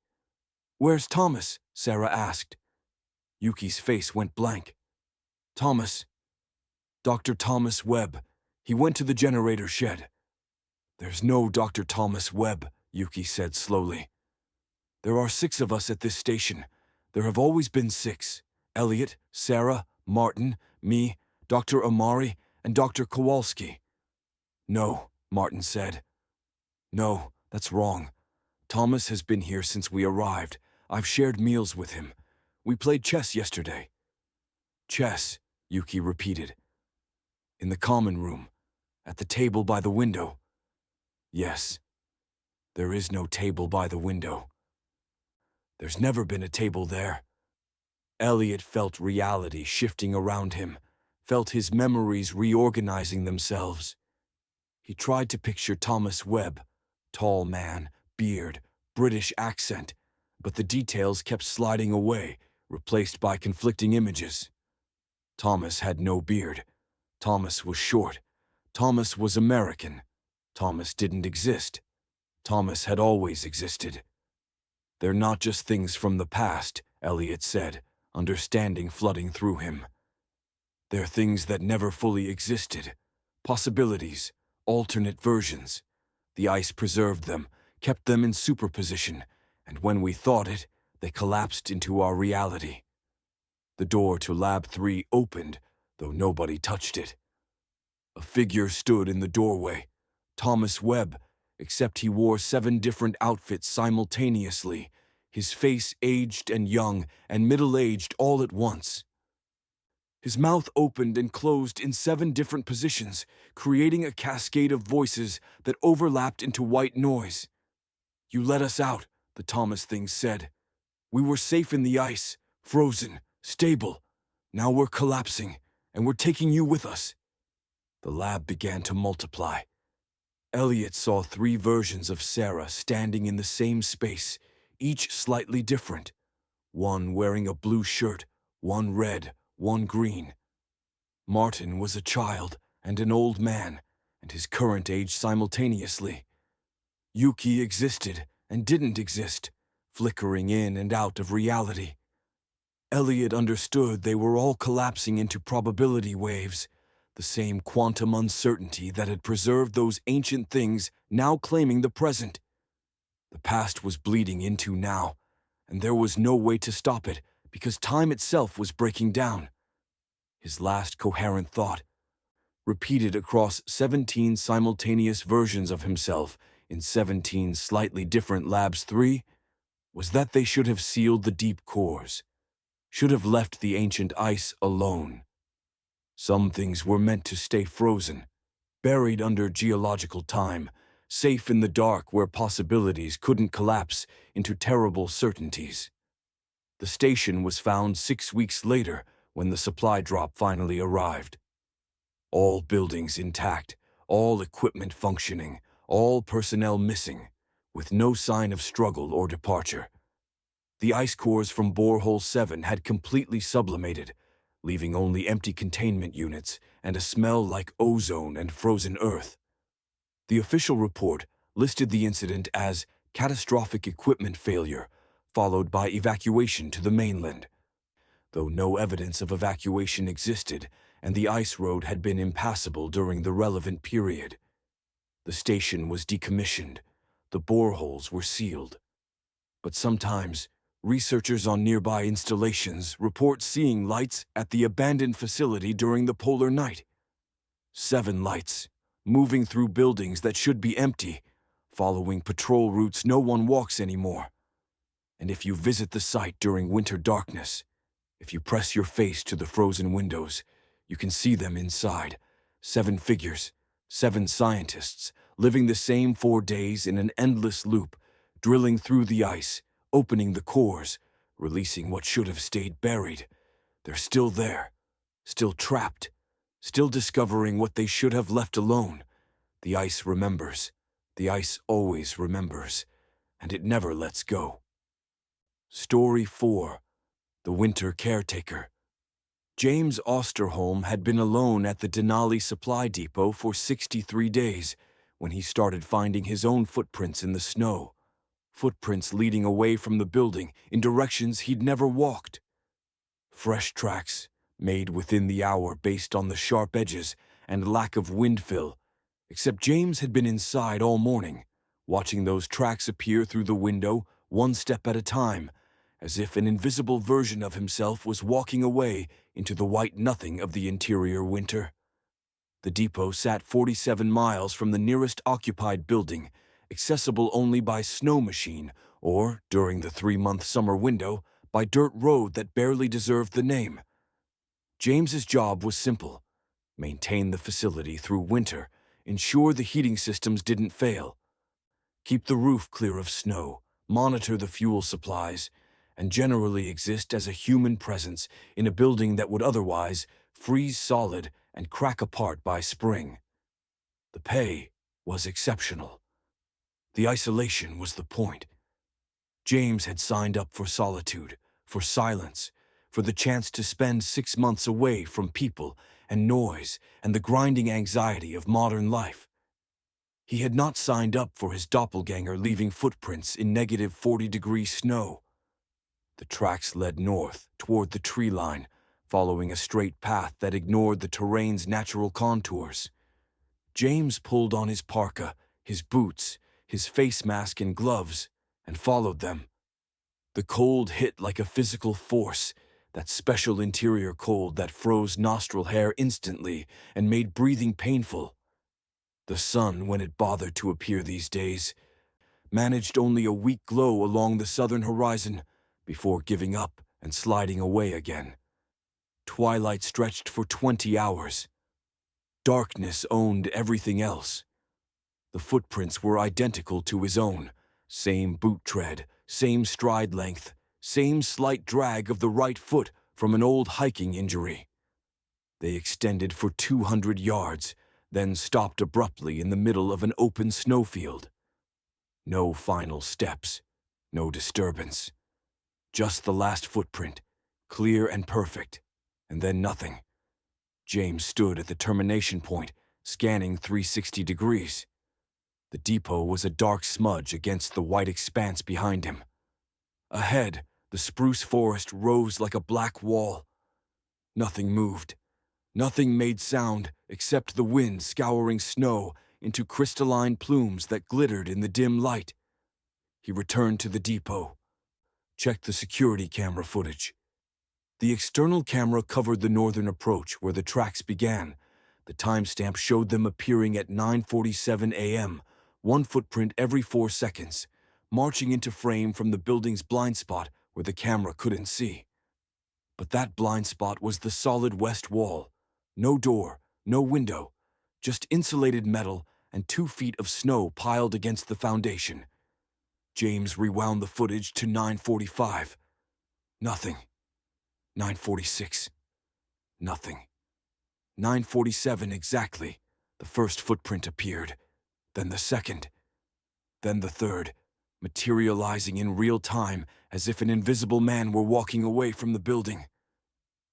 "Where's Thomas?" Sarah asked. Yuki's face went blank. "Thomas. Dr. Thomas Webb. He went to the generator shed." "There's no Dr. Thomas Webb," Yuki said slowly. "There are 6 of us at this station. There have always been 6. Elliot, Sarah, Martin, me, Dr. Amari, and Dr. Kowalski." "No," Martin said. "No, that's wrong. Thomas has been here since we arrived. I've shared meals with him. We played chess yesterday." "Chess," Yuki repeated. "In the common room, at the table by the window." "Yes. There is no table by the window. There's never been a table there." Elliot felt reality shifting around him, felt his memories reorganizing themselves. He tried to picture Thomas Webb, tall man, beard, British accent, but the details kept sliding away, replaced by conflicting images. Thomas had no beard. Thomas was short. Thomas was American. Thomas didn't exist. Thomas had always existed. "They're not just things from the past," Elliot said, understanding flooding through him. "They're things that never fully existed. Possibilities, alternate versions. The ice preserved them, kept them in superposition, and when we thought it, they collapsed into our reality. The door to Lab 3 opened, though nobody touched it. A figure stood in the doorway. Thomas Webb, except he wore 7 different outfits simultaneously, his face aged and young and middle-aged all at once. His mouth opened and closed in 7 different positions, creating a cascade of voices that overlapped into white noise. "You let us out," the Thomas thing said. "We were safe in the ice, frozen, stable. Now we're collapsing, and we're taking you with us." The lab began to multiply. Elliot saw 3 versions of Sarah standing in the same space, each slightly different. One wearing a blue shirt, one red, one green. Martin was a child and an old man, and his current age simultaneously. Yuki existed and didn't exist, flickering in and out of reality. Elliot understood they were all collapsing into probability waves, the same quantum uncertainty that had preserved those ancient things now claiming the present. The past was bleeding into now, and there was no way to stop it because time itself was breaking down. His last coherent thought, repeated across 17 simultaneous versions of himself in 17 slightly different Labs 3, was that they should have sealed the deep cores, should have left the ancient ice alone. Some things were meant to stay frozen, buried under geological time, safe in the dark where possibilities couldn't collapse into terrible certainties. The station was found 6 weeks later when the supply drop finally arrived. All buildings intact, all equipment functioning, all personnel missing, with no sign of struggle or departure. The ice cores from Borehole 7 had completely sublimated, leaving only empty containment units and a smell like ozone and frozen earth. The official report listed the incident as catastrophic equipment failure, followed by evacuation to the mainland. Though no evidence of evacuation existed, and the ice road had been impassable during the relevant period. The station was decommissioned, the boreholes were sealed. But sometimes, researchers on nearby installations report seeing lights at the abandoned facility during the polar night. 7 lights, moving through buildings that should be empty, following patrol routes no one walks anymore. And if you visit the site during winter darkness, if you press your face to the frozen windows, you can see them inside. 7 figures, 7 scientists, living the same 4 days in an endless loop, drilling through the ice, opening the cores, releasing what should have stayed buried. They're still there, still trapped, still discovering what they should have left alone. The ice remembers. The ice always remembers, and it never lets go. Story 4. The Winter Caretaker. James Osterholm had been alone at the Denali Supply Depot for 63 days when he started finding his own footprints in the snow. Footprints leading away from the building in directions he'd never walked. Fresh tracks, made within the hour based on the sharp edges and lack of wind fill, except James had been inside all morning, watching those tracks appear through the window 1 step at a time, as if an invisible version of himself was walking away into the white nothing of the interior winter. The depot sat 47 miles from the nearest occupied building, accessible only by snow machine or, during the 3-month summer window, by dirt road that barely deserved the name. James's job was simple: maintain the facility through winter, ensure the heating systems didn't fail, keep the roof clear of snow, monitor the fuel supplies, and generally exist as a human presence in a building that would otherwise freeze solid and crack apart by spring. The pay was exceptional. The isolation was the point. James had signed up for solitude, for silence, for the chance to spend 6 months away from people and noise and the grinding anxiety of modern life. He had not signed up for his doppelganger leaving footprints in negative 40-degree snow. The tracks led north toward the tree line, following a straight path that ignored the terrain's natural contours. James pulled on his parka, his boots, his face mask and gloves, and followed them. The cold hit like a physical force, that special interior cold that froze nostril hair instantly and made breathing painful. The sun, when it bothered to appear these days, managed only a weak glow along the southern horizon before giving up and sliding away again. Twilight stretched for 20 hours. Darkness owned everything else. The footprints were identical to his own. Same boot tread, same stride length, same slight drag of the right foot from an old hiking injury. They extended for 200 yards, then stopped abruptly in the middle of an open snowfield. No final steps, no disturbance. Just the last footprint, clear and perfect, and then nothing. James stood at the termination point, scanning 360 degrees. The depot was a dark smudge against the white expanse behind him. Ahead, the spruce forest rose like a black wall. Nothing moved. Nothing made sound except the wind scouring snow into crystalline plumes that glittered in the dim light. He returned to the depot, checked the security camera footage. The external camera covered the northern approach where the tracks began. The timestamp showed them appearing at 9:47 a.m., one footprint every 4 seconds, marching into frame from the building's blind spot where the camera couldn't see. But that blind spot was the solid west wall. No door, no window, just insulated metal and 2 feet of snow piled against the foundation. James rewound the footage to 9:45. Nothing. 9:46. Nothing. 9:47 exactly. The first footprint appeared, then the second, then the third, materializing in real time as if an invisible man were walking away from the building.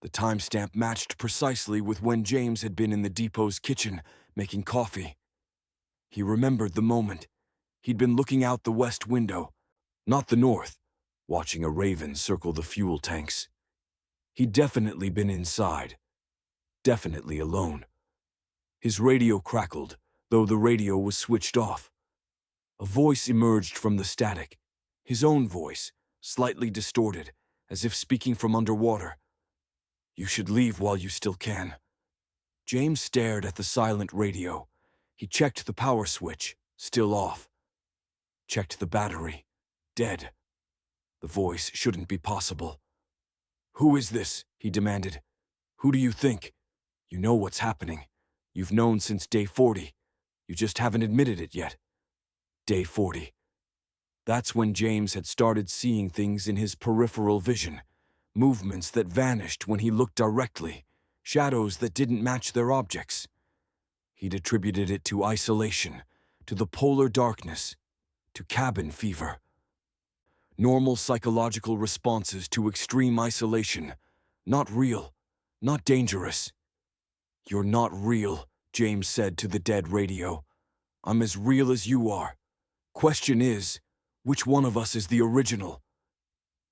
The timestamp matched precisely with when James had been in the depot's kitchen making coffee. He remembered the moment. He'd been looking out the west window, not the north, watching a raven circle the fuel tanks. He'd definitely been inside, definitely alone. His radio crackled, though the radio was switched off. A voice emerged from the static, his own voice, slightly distorted, as if speaking from underwater. "You should leave while you still can." James stared at the silent radio. He checked the power switch, still off. Checked the battery, dead. The voice shouldn't be possible. "Who is this?" he demanded. "Who do you think? You know what's happening. You've known since day 40. You just haven't admitted it yet." Day 40. That's when James had started seeing things in his peripheral vision. Movements that vanished when he looked directly. Shadows that didn't match their objects. He'd attributed it to isolation, to the polar darkness, to cabin fever. Normal psychological responses to extreme isolation. Not real, not dangerous. "You're not real," James said to the dead radio. "I'm as real as you are. Question is, which one of us is the original?"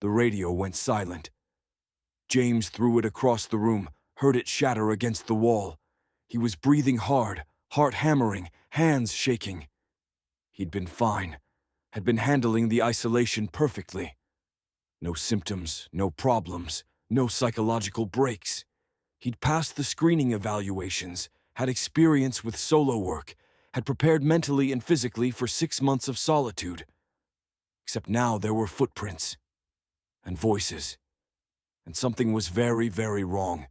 The radio went silent. James threw it across the room, heard it shatter against the wall. He was breathing hard, heart hammering, hands shaking. He'd been fine, had been handling the isolation perfectly. No symptoms, no problems, no psychological breaks. He'd passed the screening evaluations, had experience with solo work, had prepared mentally and physically for 6 months of solitude. Except now there were footprints and voices, and something was very, very wrong.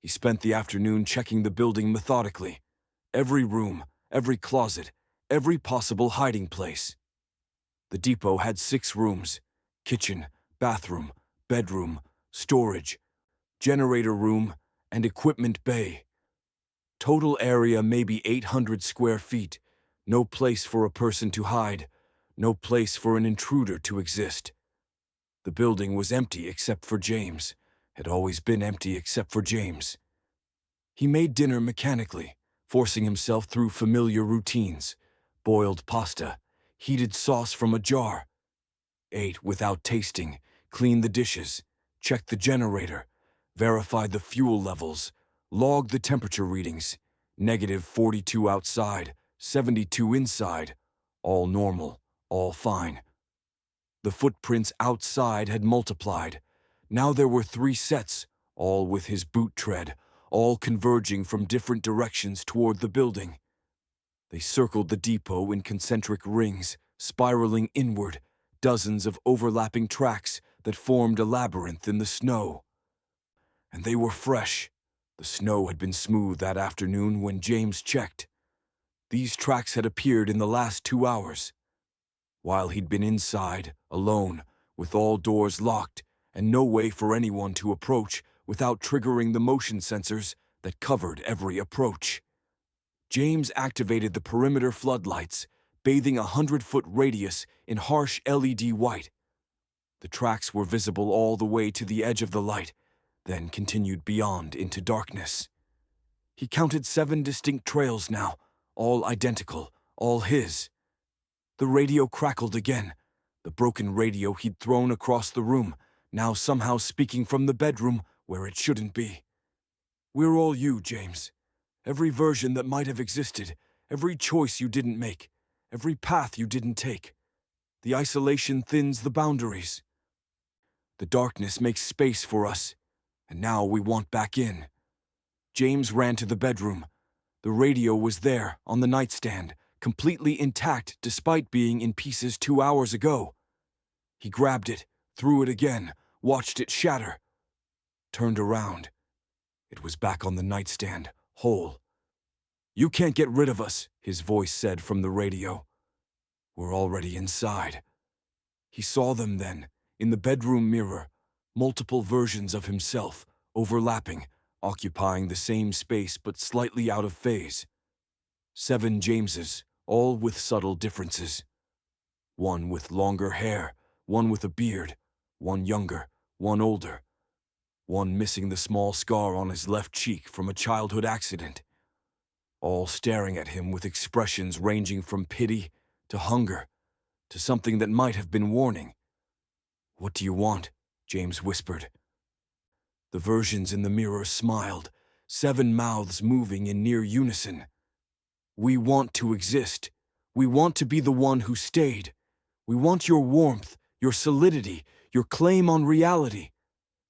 He spent the afternoon checking the building methodically. Every room, every closet, every possible hiding place. The depot had 6 rooms: kitchen, bathroom, bedroom, storage, generator room, and equipment bay. Total area maybe 800 square feet. No place for a person to hide. No place for an intruder to exist. The building was empty except for James. Had always been empty except for James. He made dinner mechanically, forcing himself through familiar routines. Boiled pasta, heated sauce from a jar. Ate without tasting, cleaned the dishes, checked the generator, verified the fuel levels, logged the temperature readings. -42 outside, 72 inside. All normal, all fine. The footprints outside had multiplied. Now there were 3 sets, all with his boot tread, all converging from different directions toward the building. They circled the depot in concentric rings, spiraling inward, dozens of overlapping tracks that formed a labyrinth in the snow. And they were fresh. The snow had been smooth that afternoon when James checked. These tracks had appeared in the last 2 hours. While he'd been inside, alone, with all doors locked, and no way for anyone to approach without triggering the motion sensors that covered every approach. James activated the perimeter floodlights, bathing a 100-foot radius in harsh LED white. The tracks were visible all the way to the edge of the light, then continued beyond into darkness. He counted 7 distinct trails now, all identical, all his. The radio crackled again, the broken radio he'd thrown across the room, now somehow speaking from the bedroom where it shouldn't be. "We're all you, James. Every version that might have existed, every choice you didn't make, every path you didn't take. The isolation thins the boundaries. The darkness makes space for us, and now we want back in." James ran to the bedroom. The radio was there, on the nightstand, completely intact despite being in pieces 2 hours ago. He grabbed it, threw it again, watched it shatter. Turned around. It was back on the nightstand, whole. "You can't get rid of us," his voice said from the radio. "We're already inside." He saw them then, in the bedroom mirror, multiple versions of himself, overlapping, occupying the same space but slightly out of phase. 7 Jameses, all with subtle differences. One with longer hair, one with a beard, one younger, one older. One missing the small scar on his left cheek from a childhood accident. All staring at him with expressions ranging from pity to hunger, to something that might have been warning. "What do you want?" James whispered. The versions in the mirror smiled, 7 mouths moving in near unison. "We want to exist. We want to be the one who stayed. We want your warmth, your solidity, your claim on reality.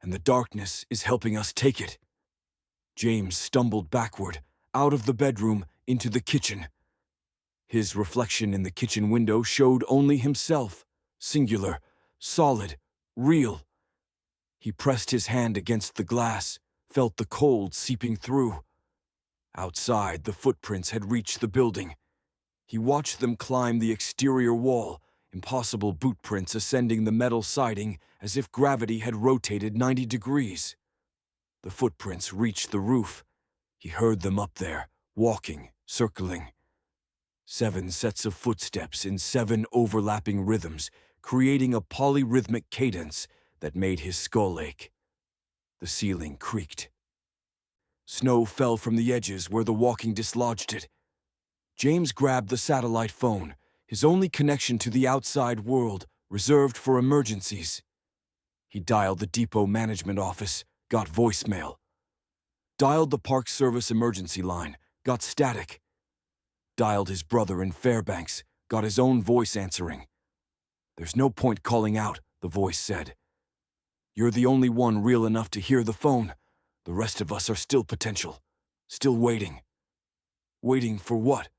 And the darkness is helping us take it." James stumbled backward, out of the bedroom, into the kitchen. His reflection in the kitchen window showed only himself, singular, solid, real. He pressed his hand against the glass, felt the cold seeping through. Outside, the footprints had reached the building. He watched them climb the exterior wall, impossible boot prints ascending the metal siding as if gravity had rotated 90 degrees. The footprints reached the roof. He heard them up there, walking, circling. 7 sets of footsteps in 7 overlapping rhythms, creating a polyrhythmic cadence that made his skull ache. The ceiling creaked. Snow fell from the edges where the walking dislodged it. James grabbed the satellite phone, his only connection to the outside world, reserved for emergencies. He dialed the depot management office, got voicemail. Dialed the Park Service emergency line, got static. Dialed his brother in Fairbanks, got his own voice answering. "There's no point calling out," the voice said. "You're the only one real enough to hear the phone. The rest of us are still potential, still waiting." "Waiting for what?"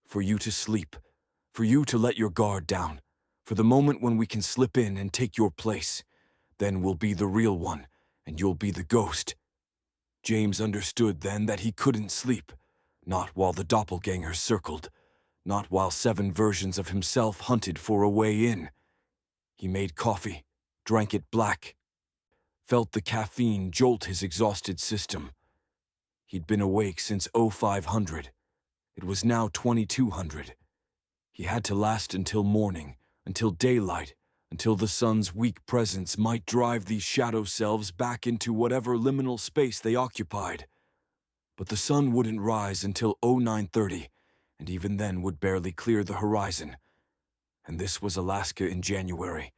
"For you to sleep, for you to let your guard down, for the moment when we can slip in and take your place. Then we'll be the real one, and you'll be the ghost." James understood then that he couldn't sleep, not while the doppelgangers circled, not while 7 versions of himself hunted for a way in. He made coffee, drank it black, felt the caffeine jolt his exhausted system. He'd been awake since 0500. It was now 2200. He had to last until morning, until daylight, until the sun's weak presence might drive these shadow selves back into whatever liminal space they occupied. But the sun wouldn't rise until 0930, and even then would barely clear the horizon. And this was Alaska in January.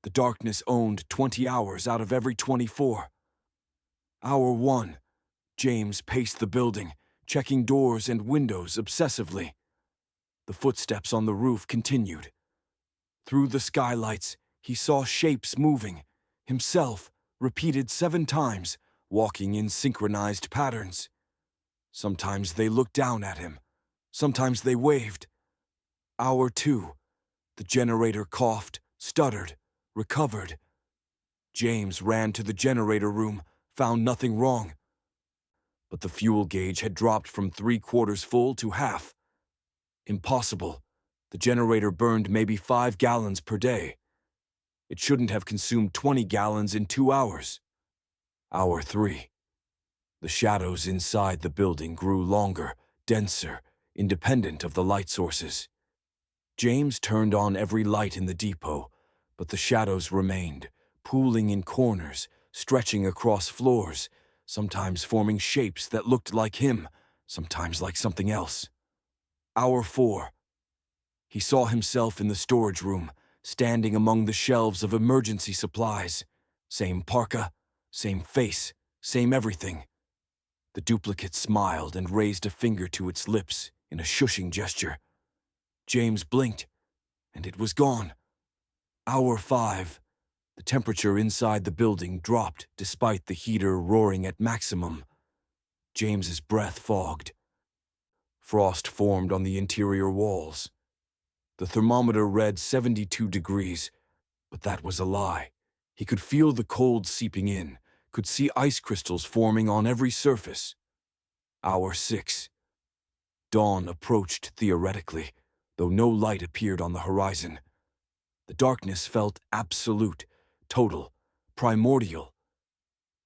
The darkness owned 20 hours out of every 24. Hour 1. James paced the building, checking doors and windows obsessively. The footsteps on the roof continued. Through the skylights, he saw shapes moving, himself, repeated 7 times, walking in synchronized patterns. Sometimes they looked down at him. Sometimes they waved. Hour 2. The generator coughed, stuttered, recovered. James ran to the generator room, found nothing wrong. But the fuel gauge had dropped from 3/4 full to half. Impossible. The generator burned maybe 5 gallons per day. It shouldn't have consumed 20 gallons in 2 hours. Hour 3. The shadows inside the building grew longer, denser, independent of the light sources. James turned on every light in the depot, but the shadows remained, pooling in corners, stretching across floors, sometimes forming shapes that looked like him, sometimes like something else. Hour 4. He saw himself in the storage room, standing among the shelves of emergency supplies. Same parka, same face, same everything. The duplicate smiled and raised a finger to its lips in a shushing gesture. James blinked, and it was gone. Hour 5. The temperature inside the building dropped despite the heater roaring at maximum. James's breath fogged. Frost formed on the interior walls. The thermometer read 72 degrees, but that was a lie. He could feel the cold seeping in, could see ice crystals forming on every surface. Hour 6. Dawn approached theoretically, though no light appeared on the horizon. The darkness felt absolute, total, primordial.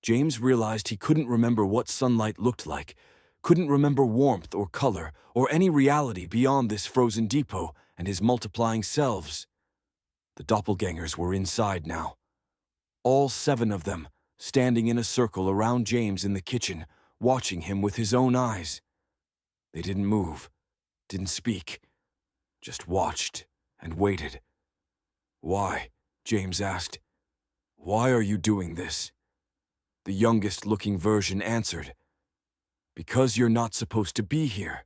James realized he couldn't remember what sunlight looked like, couldn't remember warmth or color or any reality beyond this frozen depot and his multiplying selves. The doppelgangers were inside now. All 7 of them, standing in a circle around James in the kitchen, watching him with his own eyes. They didn't move, didn't speak, just watched and waited. "Why?" James asked. "Why are you doing this?" The youngest-looking version answered, "Because you're not supposed to be here.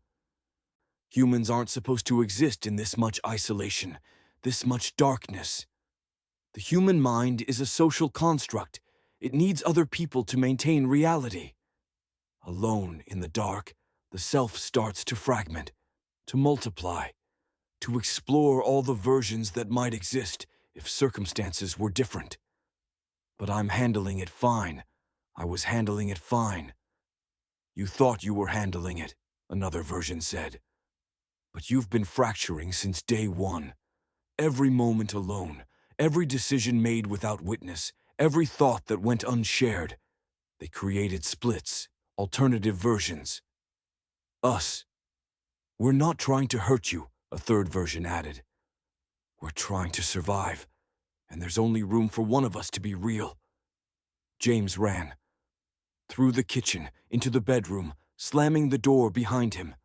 Humans aren't supposed to exist in this much isolation, this much darkness. The human mind is a social construct. It needs other people to maintain reality. Alone in the dark, the self starts to fragment, to multiply, to explore all the versions that might exist if circumstances were different. But I'm handling it fine. I was handling it fine." "You thought you were handling it," another version said. "But you've been fracturing since day 1. Every moment alone, every decision made without witness, every thought that went unshared. They created splits, alternative versions. Us. We're not trying to hurt you," a third version added. "We're trying to survive, and there's only room for one of us to be real." James ran. Through the kitchen, into the bedroom, slamming the door behind him.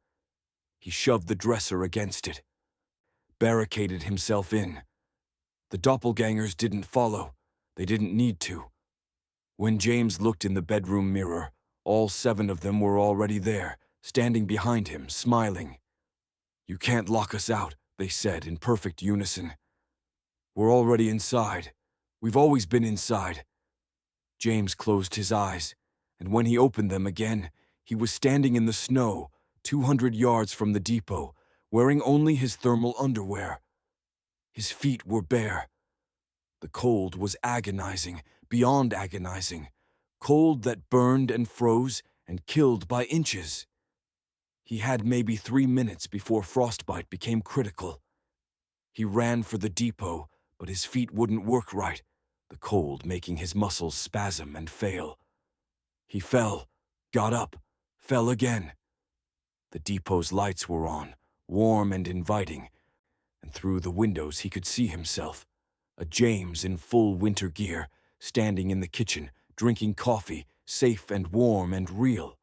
He shoved the dresser against it, barricaded himself in. The doppelgangers didn't follow. They didn't need to. When James looked in the bedroom mirror, all 7 of them were already there, standing behind him, smiling. "You can't lock us out," they said in perfect unison. "We're already inside. We've always been inside." James closed his eyes, and when he opened them again, he was standing in the snow, 200 yards from the depot, wearing only his thermal underwear. His feet were bare. The cold was agonizing, beyond agonizing, cold that burned and froze and killed by inches. He had maybe 3 minutes before frostbite became critical. He ran for the depot, but his feet wouldn't work right, the cold making his muscles spasm and fail. He fell, got up, fell again. The depot's lights were on, warm and inviting, and through the windows he could see himself, a James in full winter gear, standing in the kitchen, drinking coffee, safe and warm and real.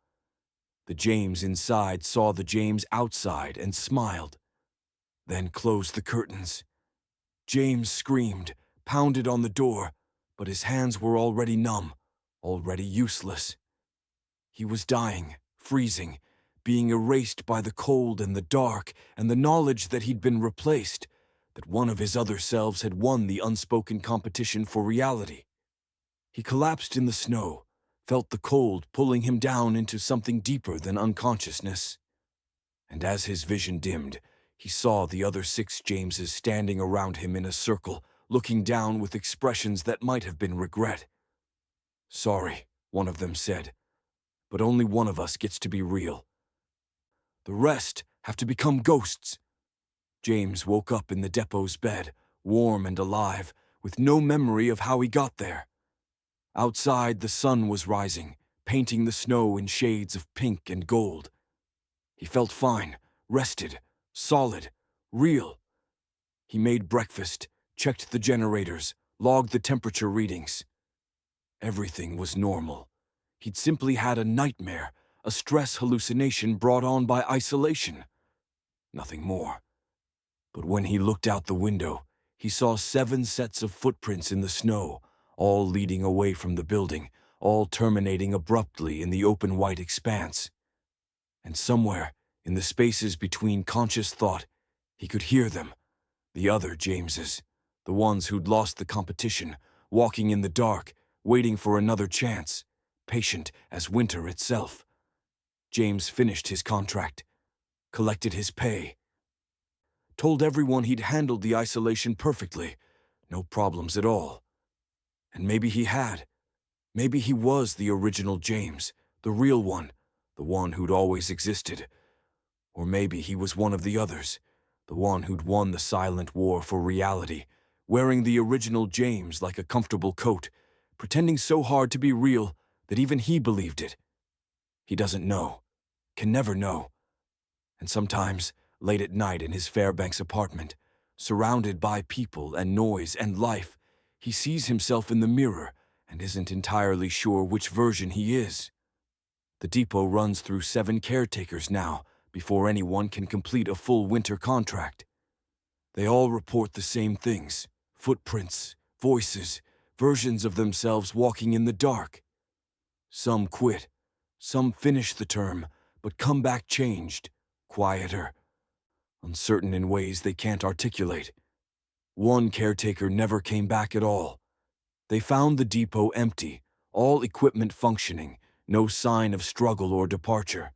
The James inside saw the James outside and smiled, then closed the curtains. James screamed, pounded on the door, but his hands were already numb, already useless. He was dying, freezing, being erased by the cold and the dark and the knowledge that he'd been replaced, that one of his other selves had won the unspoken competition for reality. He collapsed in the snow, felt the cold pulling him down into something deeper than unconsciousness. And as his vision dimmed, he saw the other 6 Jameses standing around him in a circle, looking down with expressions that might have been regret. "Sorry," one of them said, "but only one of us gets to be real. The rest have to become ghosts." James woke up in the depot's bed, warm and alive, with no memory of how he got there. Outside, the sun was rising, painting the snow in shades of pink and gold. He felt fine, rested, solid, real. He made breakfast, checked the generators, logged the temperature readings. Everything was normal. He'd simply had a nightmare, a stress hallucination brought on by isolation. Nothing more. But when he looked out the window, he saw 7 sets of footprints in the snow, all leading away from the building, all terminating abruptly in the open white expanse. And somewhere, in the spaces between conscious thought, he could hear them, the other Jameses, the ones who'd lost the competition, walking in the dark, waiting for another chance, patient as winter itself. James finished his contract, collected his pay, told everyone he'd handled the isolation perfectly, no problems at all. And maybe he had. Maybe he was the original James, the real one, the one who'd always existed. Or maybe he was one of the others, the one who'd won the silent war for reality, wearing the original James like a comfortable coat, pretending so hard to be real that even he believed it. He doesn't know, can never know. And sometimes, late at night in his Fairbanks apartment, surrounded by people and noise and life, he sees himself in the mirror and isn't entirely sure which version he is. The depot runs through 7 caretakers now before anyone can complete a full winter contract. They all report the same things: footprints, voices, versions of themselves walking in the dark. Some quit, some finish the term, but come back changed, quieter, uncertain in ways they can't articulate. One caretaker never came back at all. They found the depot empty, all equipment functioning, no sign of struggle or departure.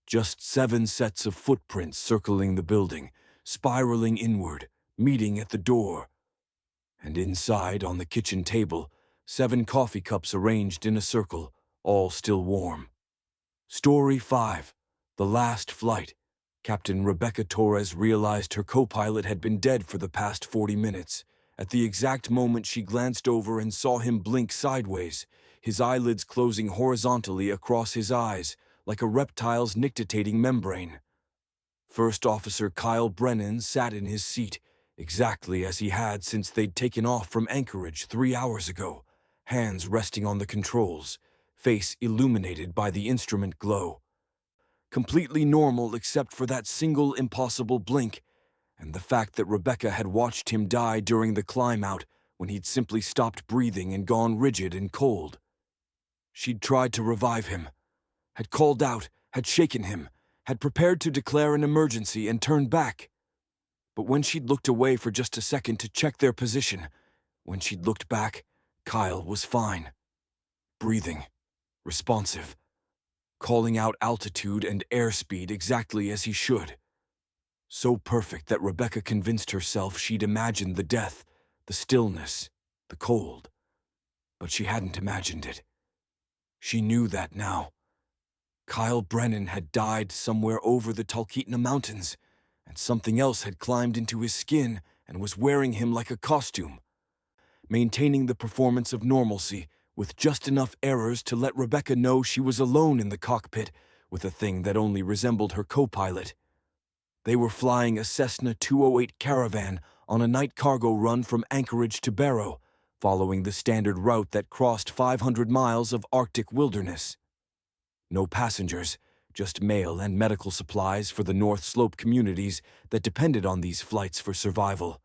Just 7 sets of footprints circling the building, spiraling inward, meeting at the door. And inside, on the kitchen table, 7 coffee cups arranged in a circle, all still warm. Story 5. The Last Flight. Captain Rebecca Torres realized her co-pilot had been dead for the past 40 minutes. At the exact moment she glanced over and saw him blink sideways, his eyelids closing horizontally across his eyes, like a reptile's nictitating membrane. First Officer Kyle Brennan sat in his seat, exactly as he had since they'd taken off from Anchorage 3 hours ago, hands resting on the controls, face illuminated by the instrument glow. Completely normal except for that single impossible blink, and the fact that Rebecca had watched him die during the climb-out when he'd simply stopped breathing and gone rigid and cold. She'd tried to revive him, had called out, had shaken him, had prepared to declare an emergency and turned back. But when she'd looked away for just a second to check their position, when she'd looked back, Kyle was fine. Breathing, responsive, calling out altitude and airspeed exactly as he should. So perfect that Rebecca convinced herself she'd imagined the death, the stillness, the cold. But she hadn't imagined it. She knew that now. Kyle Brennan had died somewhere over the Talkeetna Mountains, and something else had climbed into his skin and was wearing him like a costume, maintaining the performance of normalcy with just enough errors to let Rebecca know she was alone in the cockpit with a thing that only resembled her co-pilot. They were flying a Cessna 208 Caravan on a night cargo run from Anchorage to Barrow, following the standard route that crossed 500 miles of Arctic wilderness. No passengers, just mail and medical supplies for the North Slope communities that depended on these flights for survival.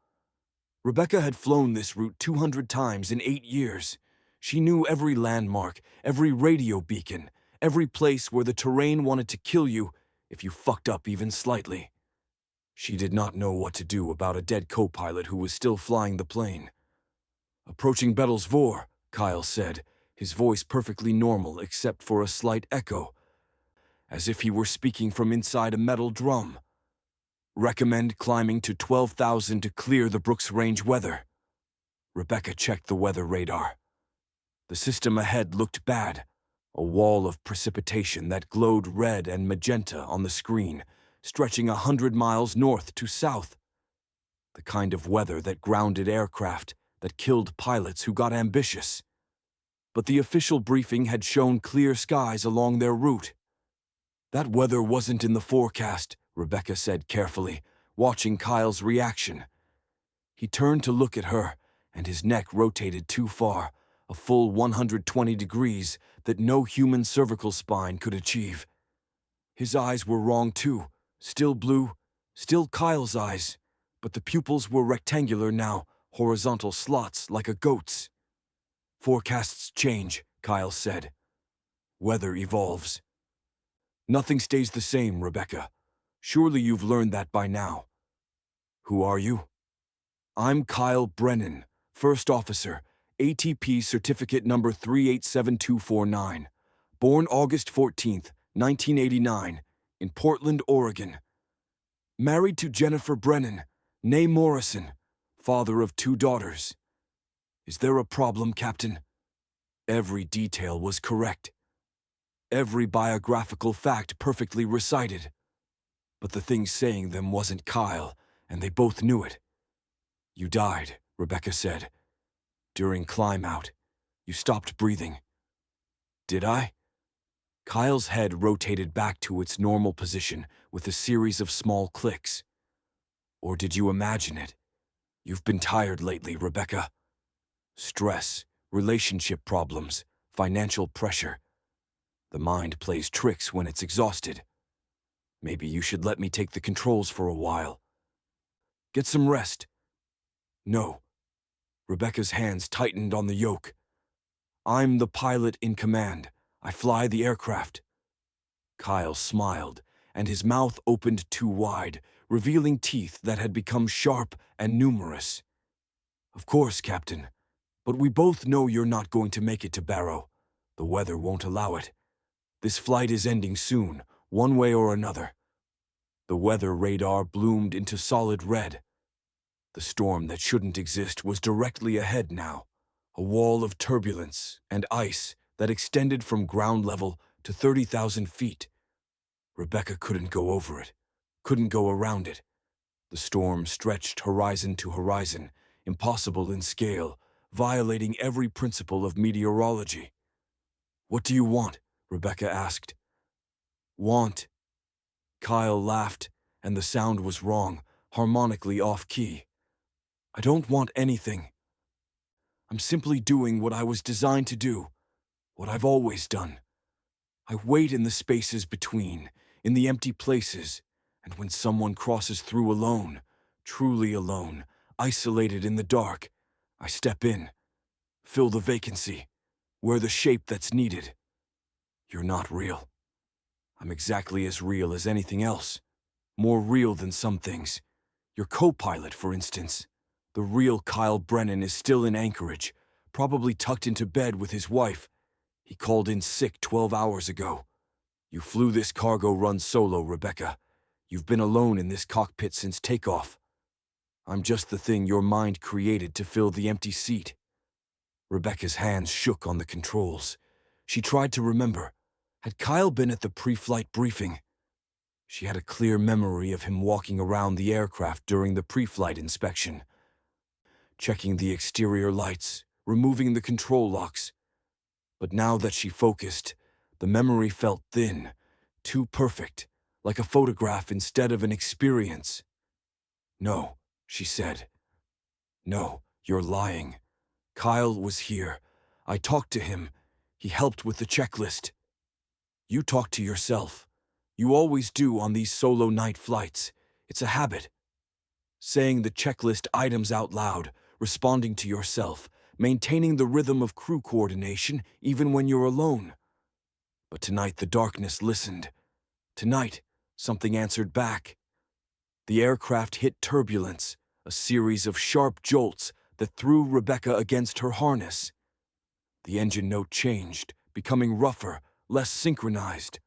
Rebecca had flown this route 200 times in 8 years. She knew every landmark, every radio beacon, every place where the terrain wanted to kill you if you fucked up even slightly. She did not know what to do about a dead co-pilot who was still flying the plane. "Approaching Bettelsvor," Kyle said, his voice perfectly normal except for a slight echo, as if he were speaking from inside a metal drum. "Recommend climbing to 12,000 to clear the Brooks Range weather." Rebecca checked the weather radar. The system ahead looked bad, a wall of precipitation that glowed red and magenta on the screen, stretching 100 miles north to south. The kind of weather that grounded aircraft, that killed pilots who got ambitious. But the official briefing had shown clear skies along their route. "That weather wasn't in the forecast," Rebecca said carefully, watching Kyle's reaction. He turned to look at her, and his neck rotated too far, a full 120 degrees that no human cervical spine could achieve. His eyes were wrong too, still blue, still Kyle's eyes, but the pupils were rectangular now, horizontal slots like a goat's. "Forecasts change," Kyle said. "Weather evolves." "Nothing stays the same, Rebecca. Surely you've learned that by now." "Who are you?" "I'm Kyle Brennan, First Officer, ATP Certificate number 387249. Born August 14th, 1989, in Portland, Oregon. Married to Jennifer Brennan, née Morrison, father of 2 daughters. Is there a problem, Captain?" Every detail was correct. Every biographical fact perfectly recited. But the thing saying them wasn't Kyle, and they both knew it. "You died," Rebecca said. "During climb out. You stopped breathing." "Did I?" Kyle's head rotated back to its normal position with a series of small clicks. "Or did you imagine it? You've been tired lately, Rebecca. Stress, relationship problems, financial pressure. The mind plays tricks when it's exhausted. Maybe you should let me take the controls for a while. Get some rest." "No." Rebecca's hands tightened on the yoke. "I'm the pilot in command. I fly the aircraft." Kyle smiled, and his mouth opened too wide, revealing teeth that had become sharp and numerous. "Of course, Captain. But we both know you're not going to make it to Barrow. The weather won't allow it. This flight is ending soon, one way or another." The weather radar bloomed into solid red. The storm that shouldn't exist was directly ahead now, a wall of turbulence and ice that extended from ground level to 30,000 feet. Rebecca couldn't go over it, couldn't go around it. The storm stretched horizon to horizon, impossible in scale, violating every principle of meteorology. "What do you want?" Rebecca asked. "Want?" Kyle laughed, and the sound was wrong, harmonically off-key. "I don't want anything. I'm simply doing what I was designed to do, what I've always done. I wait in the spaces between, in the empty places, and when someone crosses through alone, truly alone, isolated in the dark, I step in, fill the vacancy, wear the shape that's needed. You're not real. I'm exactly as real as anything else, more real than some things. Your co-pilot, for instance. The real Kyle Brennan is still in Anchorage, probably tucked into bed with his wife. He called in sick 12 hours ago. You flew this cargo run solo, Rebecca. You've been alone in this cockpit since takeoff. I'm just the thing your mind created to fill the empty seat." Rebecca's hands shook on the controls. She tried to remember. Had Kyle been at the pre-flight briefing? She had a clear memory of him walking around the aircraft during the pre-flight inspection, checking the exterior lights, removing the control locks. But now that she focused, the memory felt thin, too perfect, like a photograph instead of an experience. "No," she said. "No, you're lying. Kyle was here. I talked to him. He helped with the checklist. You talk to yourself. You always do on these solo night flights. It's a habit. Saying the checklist items out loud, responding to yourself, maintaining the rhythm of crew coordination even when you're alone. But tonight the darkness listened. Tonight, something answered back. The aircraft hit turbulence, a series of sharp jolts that threw Rebecca against her harness. The engine note changed, becoming rougher, less synchronized.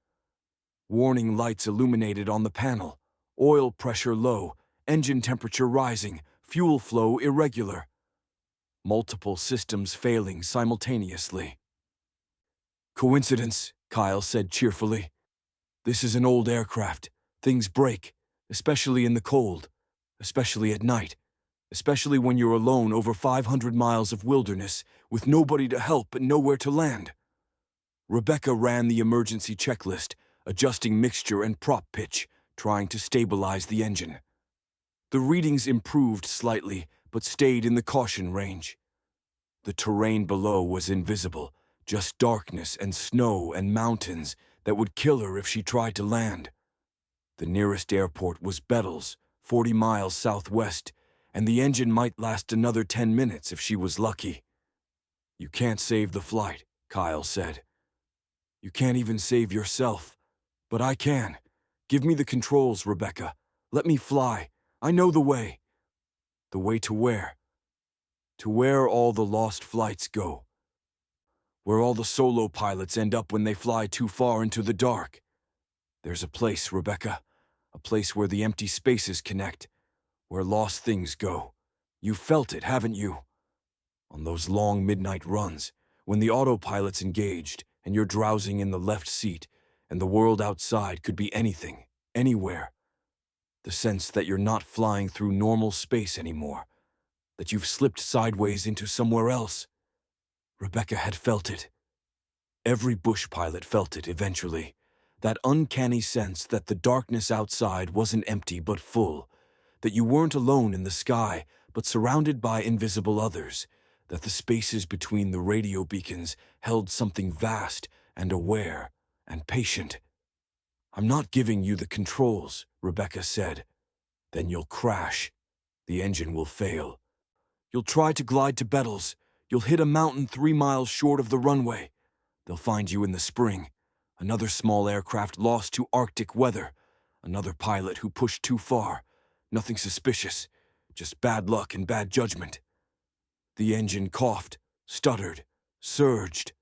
Warning lights illuminated on the panel, oil pressure low, engine temperature rising, fuel flow irregular. Multiple systems failing simultaneously. "Coincidence," Kyle said cheerfully. "This is an old aircraft. Things break, especially in the cold, especially at night, especially when you're alone over 500 miles of wilderness with nobody to help and nowhere to land." Rebecca ran the emergency checklist, adjusting mixture and prop pitch, trying to stabilize the engine. The readings improved slightly, but stayed in the caution range. The terrain below was invisible, just darkness and snow and mountains that would kill her if she tried to land. The nearest airport was Bettles, 40 miles southwest, and the engine might last another 10 minutes if she was lucky. "You can't save the flight," Kyle said. "You can't even save yourself. But I can. Give me the controls, Rebecca. Let me fly. I know the way." "The way to where?" "To where all the lost flights go. Where all the solo pilots end up when they fly too far into the dark. There's a place, Rebecca. A place where the empty spaces connect. Where lost things go. You've felt it, haven't you? On those long midnight runs, when the autopilot's engaged and you're drowsing in the left seat, and the world outside could be anything, anywhere. The sense that you're not flying through normal space anymore, that you've slipped sideways into somewhere else. Rebecca had felt it. Every bush pilot felt it eventually. That uncanny sense that the darkness outside wasn't empty but full, that you weren't alone in the sky but surrounded by invisible others, that the spaces between the radio beacons held something vast and aware and patient. "I'm not giving you the controls," Rebecca said. "Then you'll crash. The engine will fail. You'll try to glide to Bettles. You'll hit a mountain 3 miles short of the runway. They'll find you in the spring. Another small aircraft lost to Arctic weather. Another pilot who pushed too far. Nothing suspicious. Just bad luck and bad judgment." The engine coughed, stuttered, surged.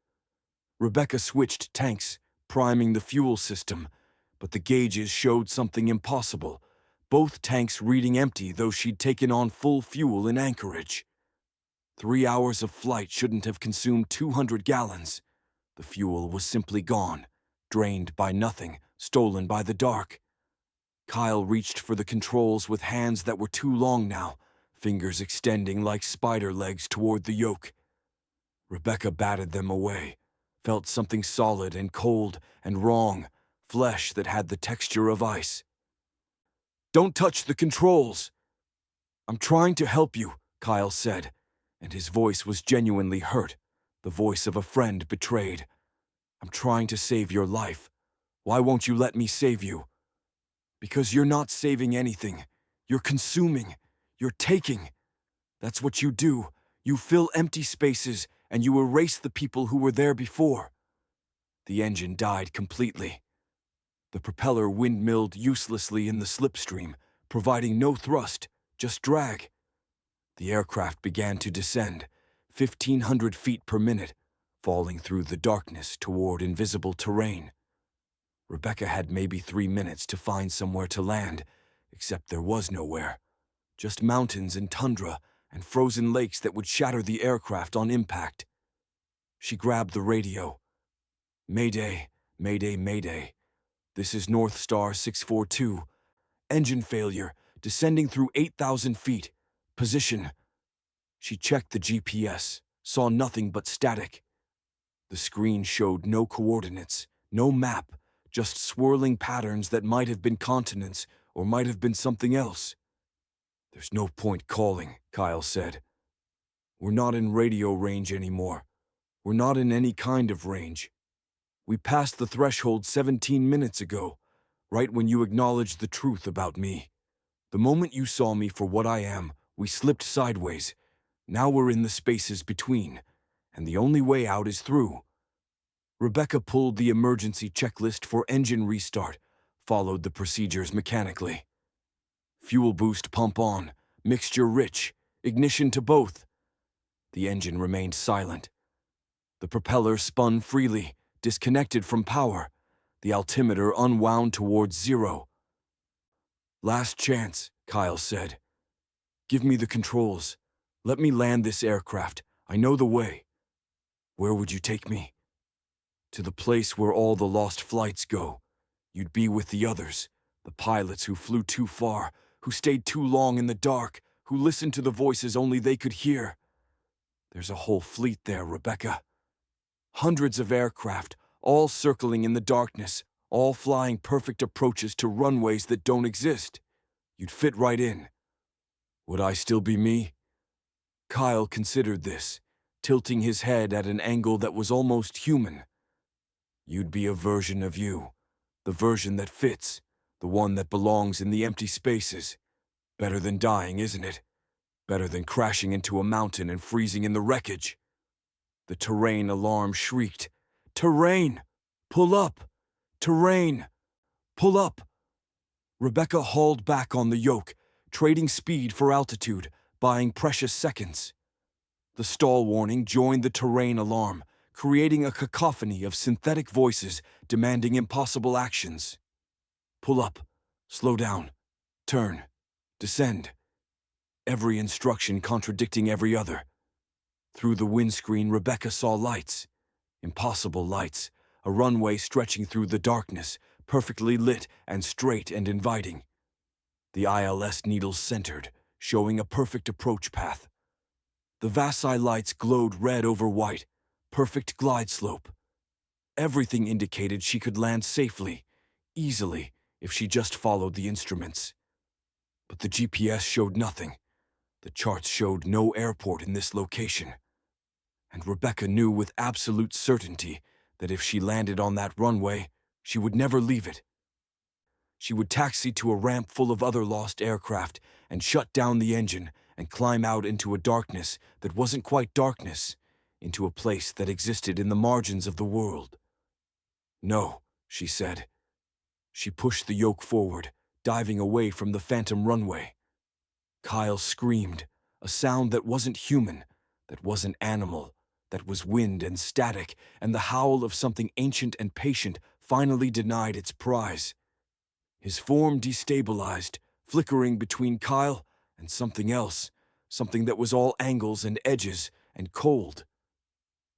Rebecca switched tanks, priming the fuel system, but the gauges showed something impossible. Both tanks reading empty, though she'd taken on full fuel in Anchorage. 3 hours of flight shouldn't have consumed 200 gallons. The fuel was simply gone, drained by nothing, stolen by the dark. Kyle reached for the controls with hands that were too long now, fingers extending like spider legs toward the yoke. Rebecca batted them away, felt something solid and cold and wrong, flesh that had the texture of ice. "Don't touch the controls." "I'm trying to help you," Kyle said, and his voice was genuinely hurt, the voice of a friend betrayed. "I'm trying to save your life. Why won't you let me save you?" "Because you're not saving anything. You're consuming. You're taking. That's what you do. You fill empty spaces, and you erase the people who were there before." The engine died completely. The propeller windmilled uselessly in the slipstream, providing no thrust, just drag. The aircraft began to descend, 1,500 feet per minute, falling through the darkness toward invisible terrain. Rebecca had maybe 3 minutes to find somewhere to land, except there was nowhere. Just mountains and tundra and frozen lakes that would shatter the aircraft on impact. She grabbed the radio. "Mayday, mayday, mayday. This is North Star 642. Engine failure, descending through 8,000 feet. Position." She checked the GPS, saw nothing but static. The screen showed no coordinates, no map, just swirling patterns that might have been continents or might have been something else. "There's no point calling," Kyle said. "We're not in radio range anymore. We're not in any kind of range. We passed the threshold 17 minutes ago, right when you acknowledged the truth about me. The moment you saw me for what I am, we slipped sideways. Now we're in the spaces between, and the only way out is through. Rebecca pulled the emergency checklist for engine restart, followed the procedures mechanically. Fuel boost pump on, mixture rich, ignition to both. The engine remained silent. The propeller spun freely, disconnected from power. The altimeter unwound towards 0. "Last chance," Kyle said. "Give me the controls. Let me land this aircraft. I know the way." "Where would you take me?" "To the place where all the lost flights go. You'd be with the others, the pilots who flew too far, who stayed too long in the dark, who listened to the voices only they could hear. There's a whole fleet there, Rebecca. Hundreds of aircraft, all circling in the darkness, all flying perfect approaches to runways that don't exist. You'd fit right in. Would I still be me?" Kyle considered this, tilting his head at an angle that was almost human. "You'd be a version of you, the version that fits, the one that belongs in the empty spaces. Better than dying, isn't it? Better than crashing into a mountain and freezing in the wreckage." The terrain alarm shrieked. "Terrain! Pull up! Terrain! Pull up!" Rebecca hauled back on the yoke, trading speed for altitude, buying precious seconds. The stall warning joined the terrain alarm, creating a cacophony of synthetic voices demanding impossible actions. Pull up, slow down, turn, descend. Every instruction contradicting every other. Through the windscreen, Rebecca saw lights. Impossible lights, a runway stretching through the darkness, perfectly lit and straight and inviting. The ILS needles centered, showing a perfect approach path. The Vasai lights glowed red over white, perfect glide slope. Everything indicated she could land safely, easily, if she just followed the instruments. But the GPS showed nothing. The charts showed no airport in this location. And Rebecca knew with absolute certainty that if she landed on that runway, she would never leave it. She would taxi to a ramp full of other lost aircraft and shut down the engine and climb out into a darkness that wasn't quite darkness, into a place that existed in the margins of the world. "No," she said. She pushed the yoke forward, diving away from the phantom runway. Kyle screamed, a sound that wasn't human, that wasn't animal, that was wind and static, and the howl of something ancient and patient finally denied its prize. His form destabilized, flickering between Kyle and something else, something that was all angles and edges and cold.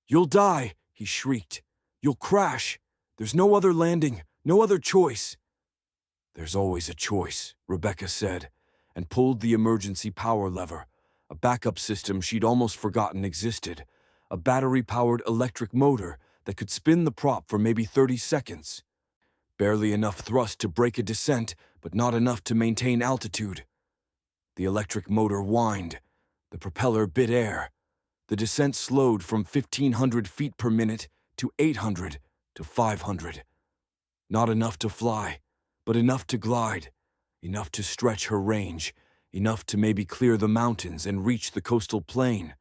"You'll die," he shrieked. "You'll crash. There's no other landing, no other choice." "There's always a choice," Rebecca said, and pulled the emergency power lever, a backup system she'd almost forgotten existed, a battery-powered electric motor that could spin the prop for maybe 30 seconds. Barely enough thrust to break a descent, but not enough to maintain altitude. The electric motor whined. The propeller bit air. The descent slowed from 1,500 feet per minute to 800 to 500. Not enough to fly, but enough to glide, enough to stretch her range, enough to maybe clear the mountains and reach the coastal plain.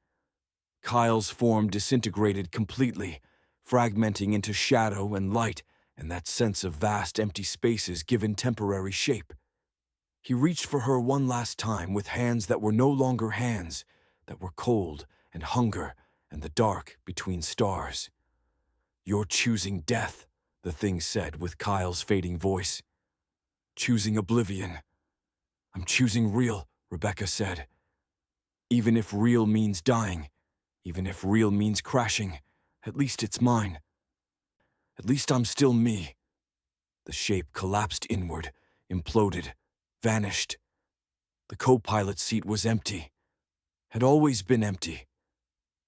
Kyle's form disintegrated completely, fragmenting into shadow and light and that sense of vast empty spaces given temporary shape. He reached for her one last time with hands that were no longer hands, that were cold and hunger and the dark between stars. "You're choosing death," the thing said with Kyle's fading voice. "Choosing oblivion." "I'm choosing real," Rebecca said. "Even if real means dying, even if real means crashing, at least it's mine. At least I'm still me." The shape collapsed inward, imploded, vanished. The co-pilot seat was empty. Had always been empty.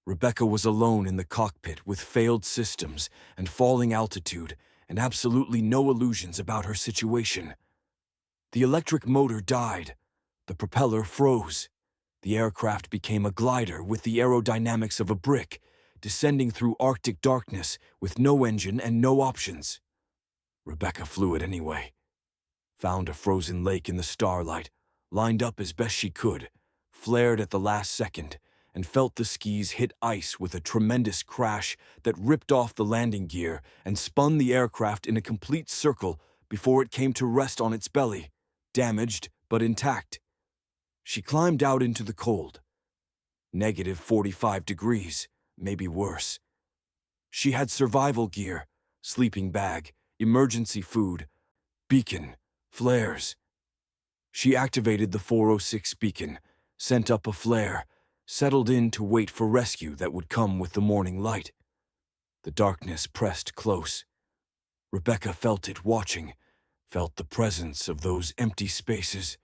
Rebecca was alone in the cockpit with failed systems and falling altitude and absolutely no illusions about her situation. The electric motor died. The propeller froze. The aircraft became a glider with the aerodynamics of a brick, descending through Arctic darkness with no engine and no options. Rebecca flew it anyway. Found a frozen lake in the starlight, lined up as best she could, flared at the last second, and felt the skis hit ice with a tremendous crash that ripped off the landing gear and spun the aircraft in a complete circle before it came to rest on its belly, damaged but intact. She climbed out into the cold. Negative 45 degrees, maybe worse. She had survival gear, sleeping bag, emergency food, beacon, flares. She activated the 406 beacon, sent up a flare, settled in to wait for rescue that would come with the morning light. The darkness pressed close. Rebecca felt it watching, felt the presence of those empty spaces,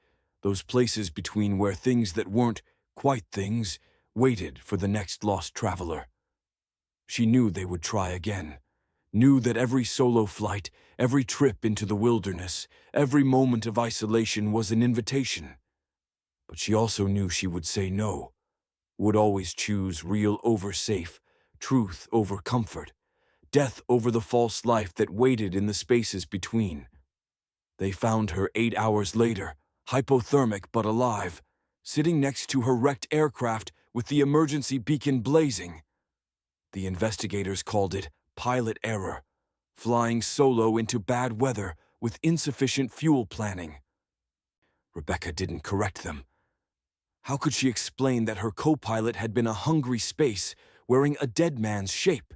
those places between where things that weren't quite things waited for the next lost traveler. She knew they would try again, knew that every solo flight, every trip into the wilderness, every moment of isolation was an invitation. But she also knew she would say no, would always choose real over safe, truth over comfort, death over the false life that waited in the spaces between. They found her 8 hours later, hypothermic but alive, sitting next to her wrecked aircraft with the emergency beacon blazing. The investigators called it pilot error, flying solo into bad weather with insufficient fuel planning. Rebecca didn't correct them. How could she explain that her co-pilot had been a hungry space wearing a dead man's shape?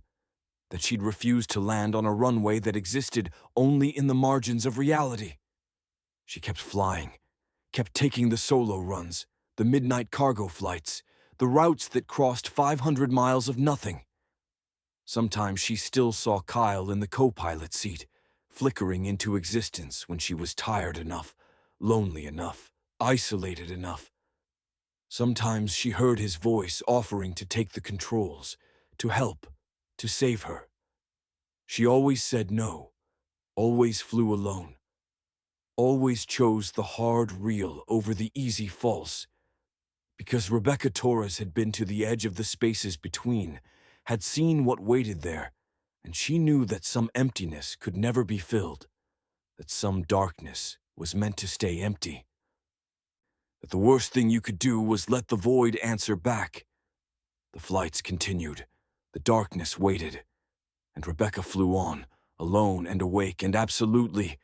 That she'd refused to land on a runway that existed only in the margins of reality? She kept flying, kept taking the solo runs, the midnight cargo flights, the routes that crossed 500 miles of nothing. Sometimes she still saw Kyle in the co-pilot seat, flickering into existence when she was tired enough, lonely enough, isolated enough. Sometimes she heard his voice offering to take the controls, to help, to save her. She always said no, always flew alone, always chose the hard real over the easy false, because Rebecca Torres had been to the edge of the spaces between, had seen what waited there, and she knew that some emptiness could never be filled, that some darkness was meant to stay empty. That the worst thing you could do was let the void answer back. The flights continued, the darkness waited, and Rebecca flew on, alone and awake and absolutely,